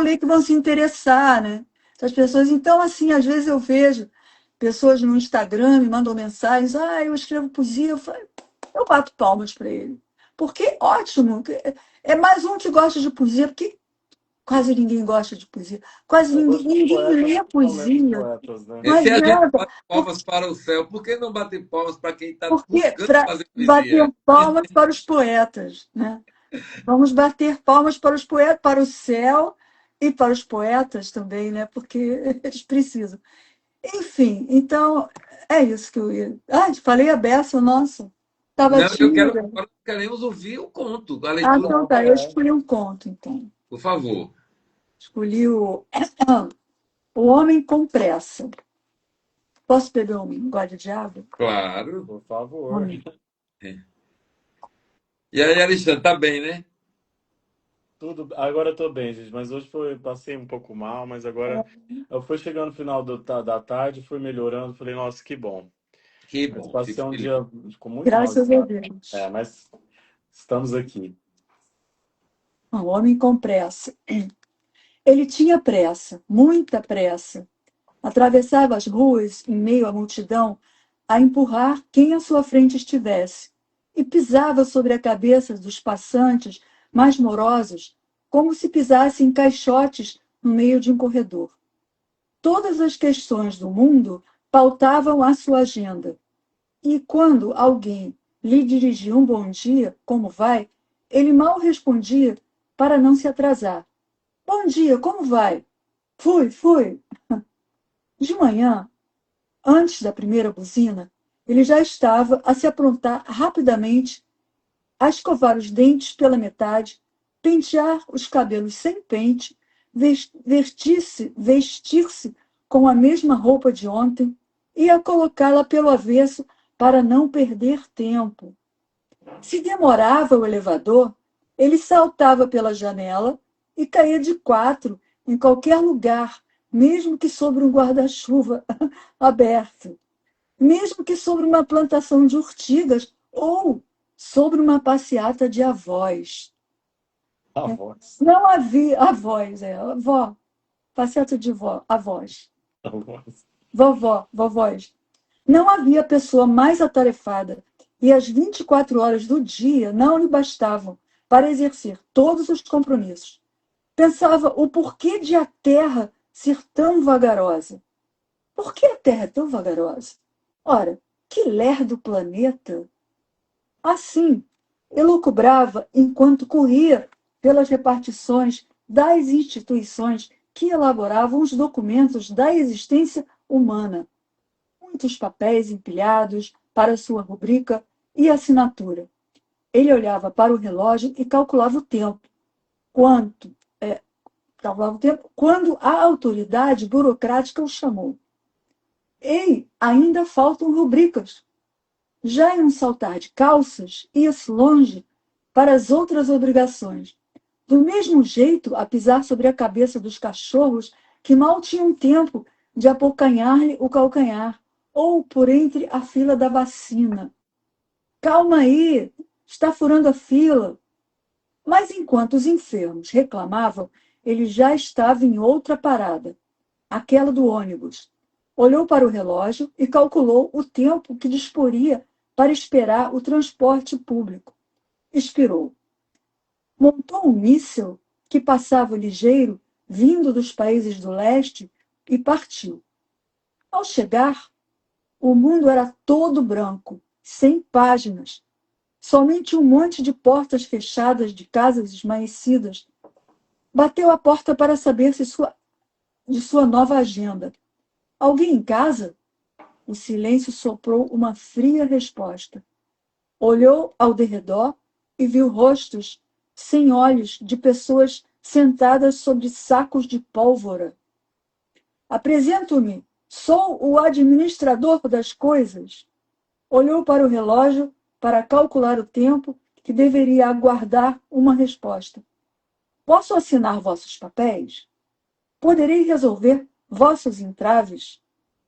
ler, que vão se interessar, né? Essas pessoas. Então, assim, às vezes eu vejo pessoas no Instagram me mandam mensagens, eu escrevo poesia, eu bato palmas para ele. Porque ótimo, é mais um que gosta de poesia, porque quase ninguém gosta de poesia, quase Os ninguém poetas lê são menos poesia. poetas, né? Não Se a gente adianta. bate palmas para o céu, por que não bater palmas para quem está Porque buscando para fazer bater poesia? palmas para os poetas, né? Vamos bater palmas para os poetas, para o céu e para os poetas também, né? Porque eles precisam. Enfim, então é isso que eu ia. Falei a beça, nossa, estava Não, tímida. agora queremos ouvir o conto, a Ah, leitura, então Pronto, tá, eu é. escolhi um conto, então. por favor. Escolhi o Homem com Pressa. Posso beber um gole de água? Claro. Por favor. Homem. E aí, Alexandre, tá bem, né? Tudo. Agora eu tô bem, gente, mas hoje passei um pouco mal, mas agora eu fui chegando no final da tarde, fui melhorando, falei, nossa, que bom. Que Mas bom, passei fico um feliz. dia com muito Graças a mal-estar. Deus. Mas estamos aqui. O Homem com Pressa. Ele tinha pressa, muita pressa. Atravessava as ruas em meio à multidão a empurrar quem à sua frente estivesse e pisava sobre a cabeça dos passantes mais morosos como se pisasse em caixotes no meio de um corredor. Todas as questões do mundo pautavam a sua agenda. E quando alguém lhe dirigia um bom dia, como vai, ele mal respondia para não se atrasar. Bom dia, como vai? Fui. De manhã, antes da primeira buzina, ele já estava a se aprontar rapidamente, a escovar os dentes pela metade, pentear os cabelos sem pente, vestir-se com a mesma roupa de ontem e a colocá-la pelo avesso para não perder tempo. Se demorava o elevador, ele saltava pela janela e caía de quatro em qualquer lugar, mesmo que sobre um guarda-chuva aberto, mesmo que sobre uma plantação de urtigas ou sobre uma passeata de avós. A voz. Não havia avós, avó, passeata de avós, A voz. vovós. Não havia pessoa mais atarefada e as 24 horas do dia não lhe bastavam para exercer todos os compromissos. Pensava o porquê de a Terra ser tão vagarosa. Por que a Terra é tão vagarosa? Ora, que lerdo planeta! Assim, elucubrava enquanto corria pelas repartições das instituições que elaboravam os documentos da existência humana, muitos papéis empilhados para sua rubrica e assinatura. Ele olhava para o relógio e calculava o tempo. Calculava o tempo quando a autoridade burocrática o chamou. Ei, ainda faltam rubricas. Já em um saltar de calças, ia-se longe para as outras obrigações. Do mesmo jeito, a pisar sobre a cabeça dos cachorros que mal tinham tempo de abocanhar-lhe o calcanhar, ou por entre a fila da vacina. Calma aí, está furando a fila. Mas enquanto os enfermos reclamavam, ele já estava em outra parada, aquela do ônibus. Olhou para o relógio e calculou o tempo que disporia para esperar o transporte público. Expirou. Montou um míssil que passava ligeiro, vindo dos países do leste, e partiu. Ao chegar, o mundo era todo branco, sem páginas, somente um monte de portas fechadas de casas esmaecidas. Bateu a porta para saber de sua nova agenda. Alguém em casa? O silêncio soprou uma fria resposta. Olhou ao derredor e viu rostos sem olhos de pessoas sentadas sobre sacos de pólvora. Apresento-me, sou o administrador das coisas. Olhou para o relógio para calcular o tempo que deveria aguardar uma resposta. Posso assinar vossos papéis? Poderei resolver vossos entraves?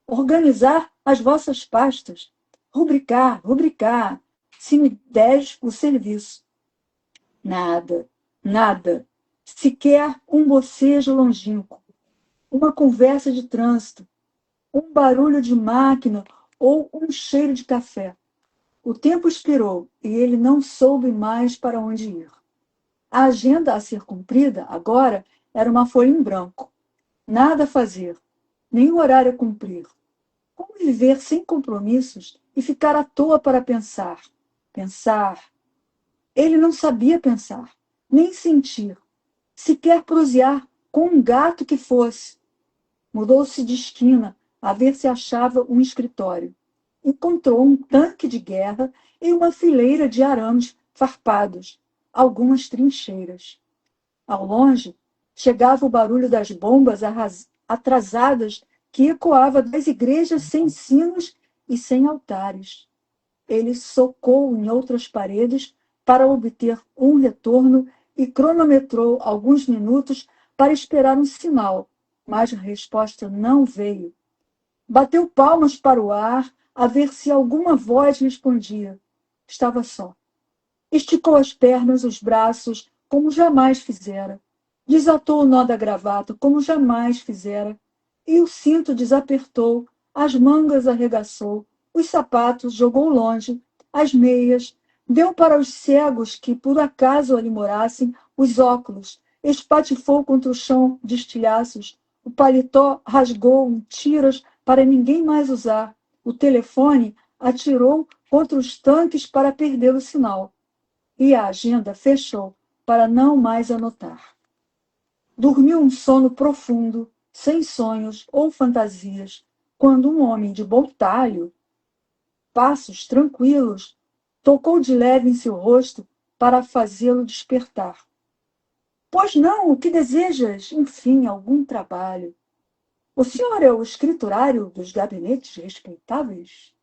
Organizar as vossas pastas? Rubricar, se me deres o serviço. Nada, nada, sequer um bocejo longínquo, uma conversa de trânsito, um barulho de máquina ou um cheiro de café. O tempo expirou e ele não soube mais para onde ir. A agenda a ser cumprida, agora, era uma folha em branco. Nada a fazer, nem o horário a cumprir. Como viver sem compromissos e ficar à toa para pensar? Pensar. Ele não sabia pensar, nem sentir, sequer prosear com um gato que fosse. Mudou-se de esquina a ver se achava um escritório. Encontrou um tanque de guerra e uma fileira de arames farpados, algumas trincheiras. Ao longe, chegava o barulho das bombas atrasadas que ecoava das igrejas sem sinos e sem altares. Ele socou em outras paredes para obter um retorno e cronometrou alguns minutos para esperar um sinal, mas a resposta não veio. Bateu palmas para o ar a ver se alguma voz respondia. Estava só. Esticou as pernas, os braços, como jamais fizera. Desatou o nó da gravata, como jamais fizera. E o cinto desapertou, as mangas arregaçou, os sapatos jogou longe, as meias, deu para os cegos que por acaso ali morassem os óculos, espatifou contra o chão de estilhaços, o paletó rasgou em tiras para ninguém mais usar, o telefone atirou contra os tanques para perder o sinal. E a agenda fechou para não mais anotar. Dormiu um sono profundo, sem sonhos ou fantasias, quando um homem de bom talho, passos tranquilos, tocou de leve em seu rosto para fazê-lo despertar. Pois não, o que desejas? Enfim, algum trabalho. O senhor é o escriturário dos gabinetes respeitáveis?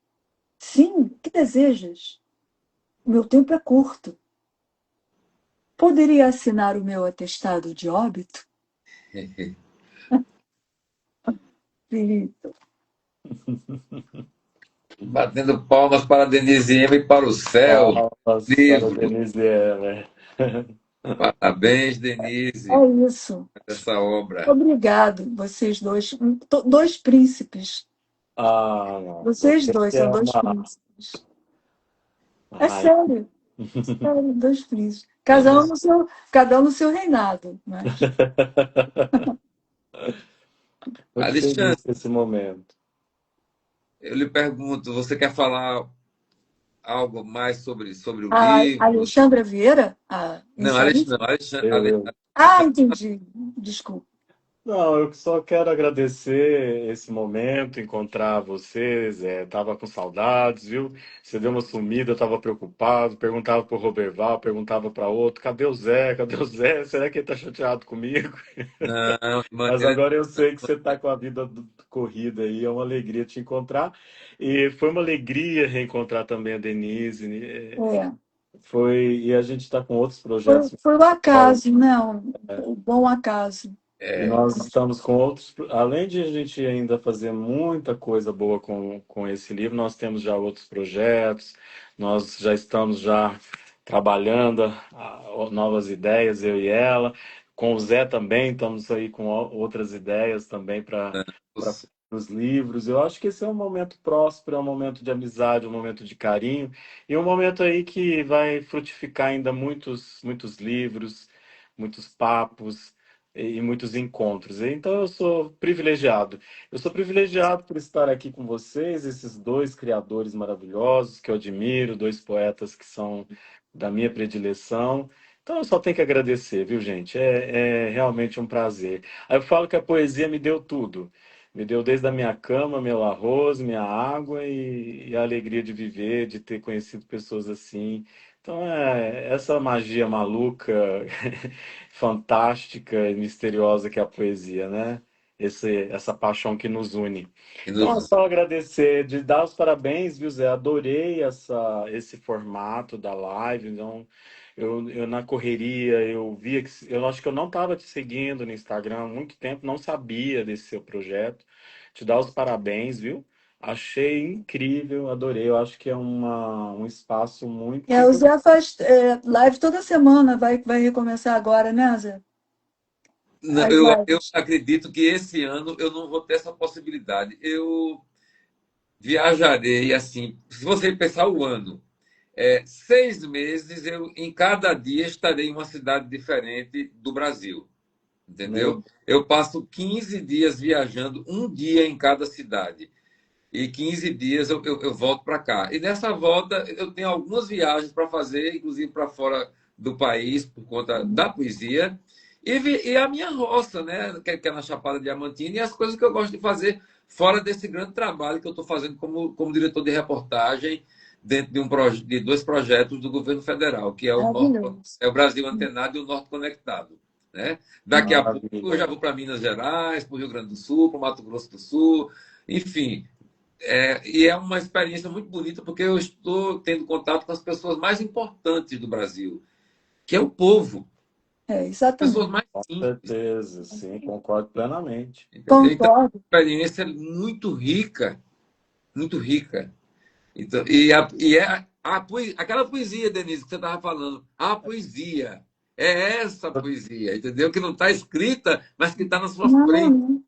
Sim, o que desejas? Meu tempo é curto. Poderia assinar o meu atestado de óbito? Felipe. Batendo palmas para Denise M e para o céu. Palmas para Livro. Denise Emer. Parabéns, Denise, É isso. por essa obra. Obrigado, vocês dois. Dois príncipes. Não. Vocês Você dois é são dois uma príncipes. É rainha. sério. Sério, dois príncipes. Cada um no seu reinado. Mas... Muito Alexandre, feliz com esse momento. eu lhe pergunto, você quer falar algo mais sobre o A livro? Alexandra Vieira? A Não, Alexandre, ensaísta? não, Alexandre, Eu. Ah, entendi. Desculpa. Não, eu só quero agradecer esse momento, encontrar vocês. Tava com saudades, viu? Você deu uma sumida, eu tava preocupado. Perguntava pro Roberval, perguntava para outro: cadê o Zé? Cadê o Zé? Será que ele tá chateado comigo? não, de Mas maneira agora eu sei que você está com a vida corrida aí, é uma alegria te encontrar. E foi uma alegria reencontrar também a Denise, né? É. E a gente está com outros Foi, projetos. foi o acaso, né? O bom acaso. E é, nós estamos com outros, além de a gente ainda fazer muita coisa boa com esse livro, nós temos já outros projetos, nós já estamos já trabalhando novas ideias, eu e ela. Com o Zé também, estamos aí com outras ideias também para os- os livros. Eu acho que esse é um momento próspero, é um momento de amizade, um momento de carinho, e um momento aí que vai frutificar ainda muitos livros, muitos papos e muitos encontros. Então eu sou privilegiado. Eu sou privilegiado por estar aqui com vocês, esses dois criadores maravilhosos que eu admiro, dois poetas que são da minha predileção. Então eu só tenho que agradecer, viu, gente? É realmente um prazer. Aí eu falo que a poesia me deu tudo. Me deu desde a minha cama, meu arroz, minha água e a alegria de viver, de ter conhecido pessoas assim. Então, essa magia maluca, fantástica e misteriosa que é a poesia, né? Essa paixão que nos une. e Então, é nos- só agradecer, de dar os parabéns, viu, Zé? Adorei esse formato da live. Então, eu na correria, eu via que. Eu acho que eu não estava te seguindo no Instagram há muito tempo, não sabia desse seu projeto. Te dar os parabéns, viu? Achei incrível, adorei. Eu acho que é um espaço muito O Zé faz live toda semana, vai recomeçar agora, né, Zé? não, As eu lives. acredito que esse ano eu não vou ter essa possibilidade. Eu viajarei assim, se você pensar o ano, 6 meses, eu em cada dia estarei em uma cidade diferente do Brasil, entendeu? Meu, Eu passo 15 dias viajando, um dia em cada cidade. E 15 dias eu volto para cá. E nessa volta eu tenho algumas viagens para fazer, inclusive para fora do país, por conta da poesia. E a minha roça, né? Que é na Chapada Diamantina, e as coisas que eu gosto de fazer fora desse grande trabalho que eu estou fazendo como diretor de reportagem dentro de dois projetos do governo federal, que é Maravilhoso. é o Brasil Antenado e o Norte Conectado. Né? Daqui a pouco eu maravilha. já vou para Minas Gerais, para o Rio Grande do Sul, para o Mato Grosso do Sul, enfim, e é uma experiência muito bonita porque eu estou tendo contato com as pessoas mais importantes do Brasil, que é o povo, pessoas Exatamente. mais Com simples, certeza, sim, concordo plenamente. entendeu? Então, é Concordo. uma experiência muito rica, muito rica. Então, e aquela poesia, Denise, que você estava falando, a poesia, é essa poesia, entendeu? Que não está escrita, mas que está na sua Não, frente. não.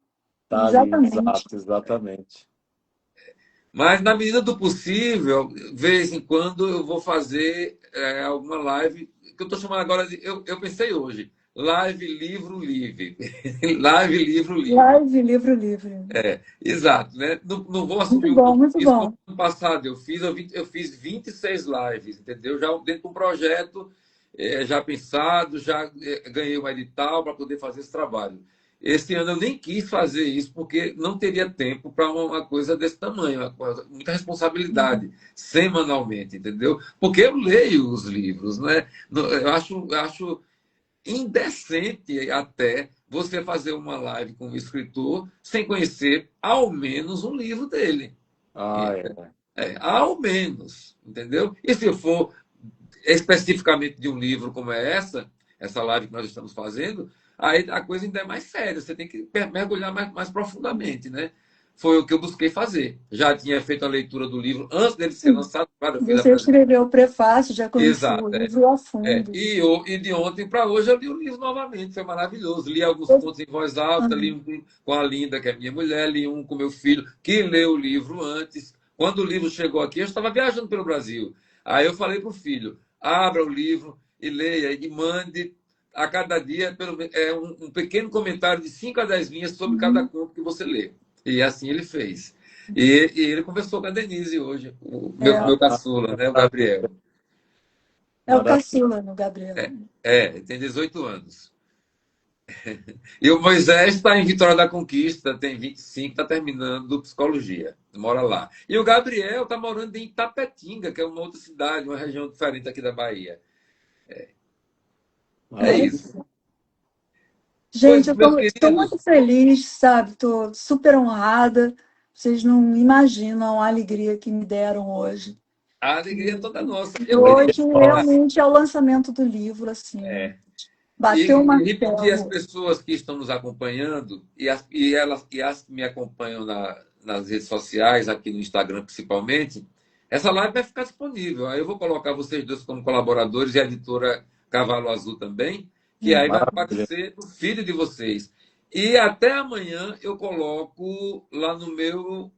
Tá ali, Exatamente. exato, exatamente. Mas, na medida do possível, de vez em quando eu vou fazer alguma live, que eu estou chamando agora de. Eu pensei hoje, live livro livre. Live livro livre. Live, livro livre. Exato, né? Não, não vou Muito assumir um bom, muito compromisso como bom. no passado. Eu fiz 26 lives, entendeu? Já dentro de um projeto já pensado, já ganhei um edital para poder fazer esse trabalho. Esse ano eu nem quis fazer isso porque não teria tempo para uma coisa desse tamanho, muita responsabilidade, semanalmente, entendeu? Porque eu leio os livros, né? Eu acho indecente até você fazer uma live com um escritor sem conhecer ao menos um livro dele. Ah, é. Ao menos, entendeu? E se for especificamente de um livro como é essa live que nós estamos fazendo, aí a coisa ainda é mais séria, você tem que mergulhar mais profundamente, né? Foi o que eu busquei fazer. Já tinha feito a leitura do livro antes dele ser Sim. lançado, claro, eu fiz a Você apresentação. escreveu o prefácio, já conhecia Exato. o livro a fundo. E de ontem para hoje eu li o livro novamente, foi maravilhoso. Li alguns contos em voz alta, li um com a Linda, que é minha mulher, li um com meu filho, que leu o livro antes. Quando o livro chegou aqui, eu estava viajando pelo Brasil. Aí eu falei para o filho: abra o livro e leia, e mande a cada dia um pequeno comentário de 5 a 10 linhas sobre cada conto que você lê. E assim ele fez. E ele conversou com a Denise hoje, o É, meu caçula, né, o Gabriel. é o Maravilha. caçula no Gabriel. Tem 18 anos. E o Moisés está em Vitória da Conquista, tem 25, está terminando psicologia, mora lá. E o Gabriel está morando em Itapetinga, que é uma outra cidade, uma região diferente aqui da Bahia. É isso. Maravilha. Pois, Gente, eu meus estou muito queridos, feliz, sabe? Estou super honrada. Vocês não imaginam a alegria que me deram hoje. a alegria é toda nossa. E Eu queria hoje realmente é o lançamento do livro, assim, bateu e, o e repetir às martelo. pessoas que estão nos acompanhando e as que me acompanham nas redes sociais, aqui no Instagram principalmente, essa live vai ficar disponível. Aí eu vou colocar vocês dois como colaboradores e a editora Cavalo Azul também, que aí vai Maravilha. aparecer no feed de vocês. E até amanhã eu coloco lá no meu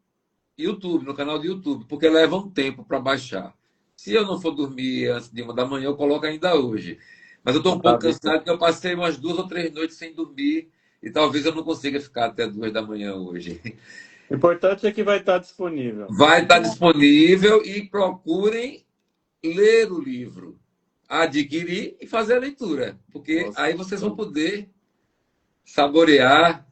YouTube, no canal do YouTube, porque leva um tempo para baixar. Se eu não for dormir antes de 1 da manhã, eu coloco ainda hoje. Mas eu estou um pouco Maravilha. cansado, porque eu passei umas 2 ou 3 noites sem dormir e talvez eu não consiga ficar até 2 da manhã hoje. O importante é que vai estar disponível. Vai estar disponível e procurem ler o livro, adquirir e fazer a leitura, porque Nossa. aí vocês vão poder saborear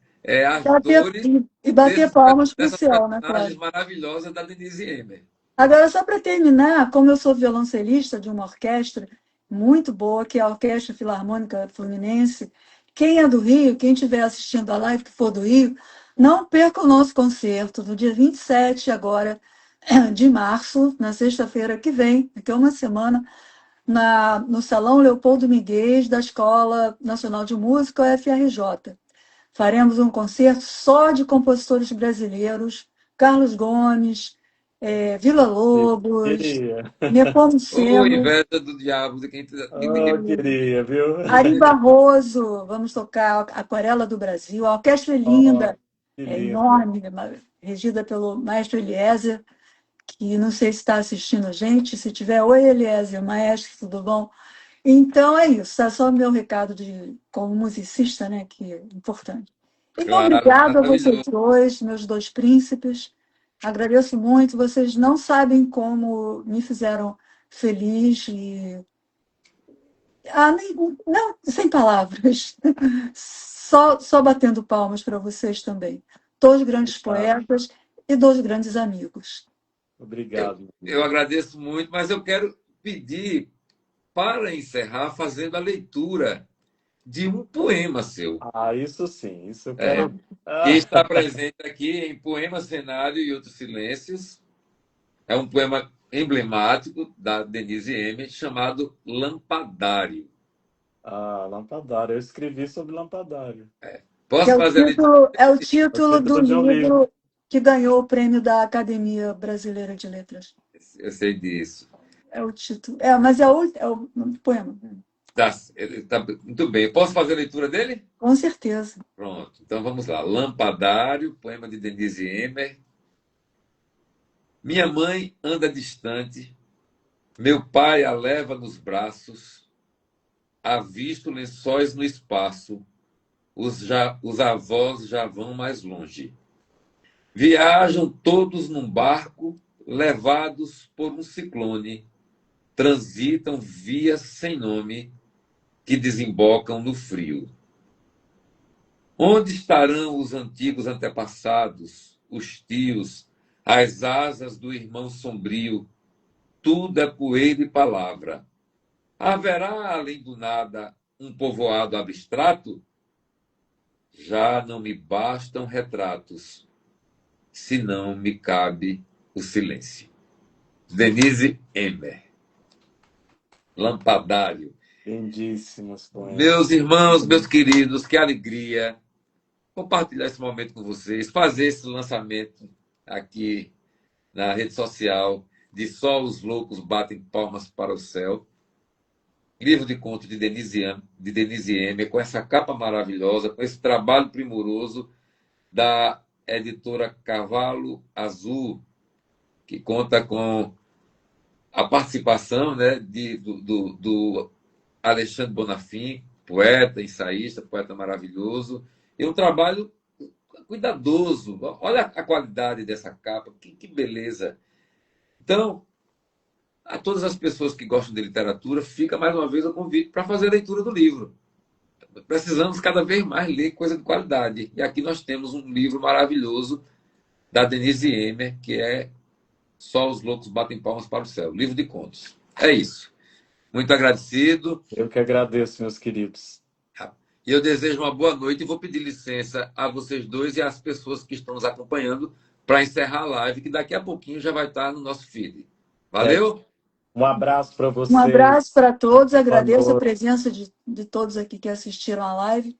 as Bater, dores e bater palmas para o dessas céu, né, personagens Cláudio? maravilhosas da Denise Emmer. Agora, só para terminar, como eu sou violoncelista de uma orquestra muito boa, que é a Orquestra Filarmônica Fluminense, quem é do Rio, quem estiver assistindo a live que for do Rio, não perca o nosso concerto no dia 27 agora de março, na sexta-feira que vem, daqui a uma semana, no Salão Leopoldo Miguel da Escola Nacional de Música, UFRJ. Faremos um concerto só de compositores brasileiros, Carlos Gomes, Villa-Lobos, Queria. Ô, Nepomuceno inveja do diabo de quem de ninguém. Oh, queria, viu? Ari Barroso, vamos tocar Aquarela do Brasil. A orquestra é Oh, linda, que é lindo. enorme, regida pelo maestro Eliezer, que não sei se está assistindo a gente. Se tiver, oi Eliezer, maestro, tudo bom? Então é isso, é só o meu recado como musicista, né, que é importante. E Claro, obrigado a vocês maravilhoso. dois, meus dois príncipes. Agradeço muito. Vocês não sabem como me fizeram feliz e não, sem palavras. Só batendo palmas para vocês também. Dois grandes Obrigado. poetas e dois grandes amigos. Eu, Obrigado. eu agradeço muito, mas eu quero pedir para encerrar fazendo a leitura de um poema seu, Ah, isso sim, isso eu é, quero. que Ah, está presente aqui em Poema Cenário e Outros Silêncios. É um poema emblemático da Denise Emmer, chamado Lampadário. Lampadário. Eu escrevi sobre Lampadário. Que Posso fazer a leitura? é o É o título do título de um livro. livro que ganhou o prêmio da Academia Brasileira de Letras. Eu sei disso. É o título. Mas é o poema. Tá, tá, muito bem. Posso fazer a leitura dele? Com certeza. Pronto. Então vamos lá. Lampadário, poema de Denise Emmer. Minha mãe anda distante, meu pai a leva nos braços, avisto lençóis no espaço, os avós já vão mais longe. Viajam todos num barco, levados por um ciclone, transitam vias sem nome que desembocam no frio. Onde estarão os antigos antepassados, os tios, as asas do irmão sombrio? Tudo é poeira e palavra. Haverá, além do nada, um povoado abstrato? Já não me bastam retratos, se não me cabe o silêncio. Denise Emmer. Lampadário. Lindíssimos poemas. Meus irmãos, meus queridos, que alegria compartilhar esse momento com vocês, fazer esse lançamento aqui na rede social de Só os Loucos Batem Palmas para o Céu. Livro de contos de Denise Emmer, com essa capa maravilhosa, com esse trabalho primoroso da editora Cavalo Azul, que conta com a participação, né, do Alexandre Bonafim, poeta, ensaísta, poeta maravilhoso, e um trabalho cuidadoso. Olha a qualidade dessa capa, que beleza. Então, a todas as pessoas que gostam de literatura, fica mais uma vez o convite para fazer a leitura do livro. Precisamos cada vez mais ler coisa de qualidade. E aqui nós temos um livro maravilhoso da Denise Emer, que é Só os Loucos Batem Palmas para o Céu, livro de contos. É isso. Muito agradecido. Eu que agradeço, meus queridos. E eu desejo uma boa noite e vou pedir licença a vocês dois e às pessoas que estão nos acompanhando para encerrar a live, que daqui a pouquinho já vai estar no nosso feed. Valeu? Um abraço para Um vocês. abraço para todos, Boa agradeço a noite. presença de todos aqui que assistiram a live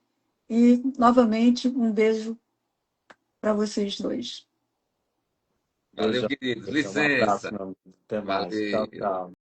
e, novamente, um beijo para vocês dois. Valeu, Beijão. queridos. Um abraço, Licença. meu amigo. Até mais. Tchau, Valeu. tchau.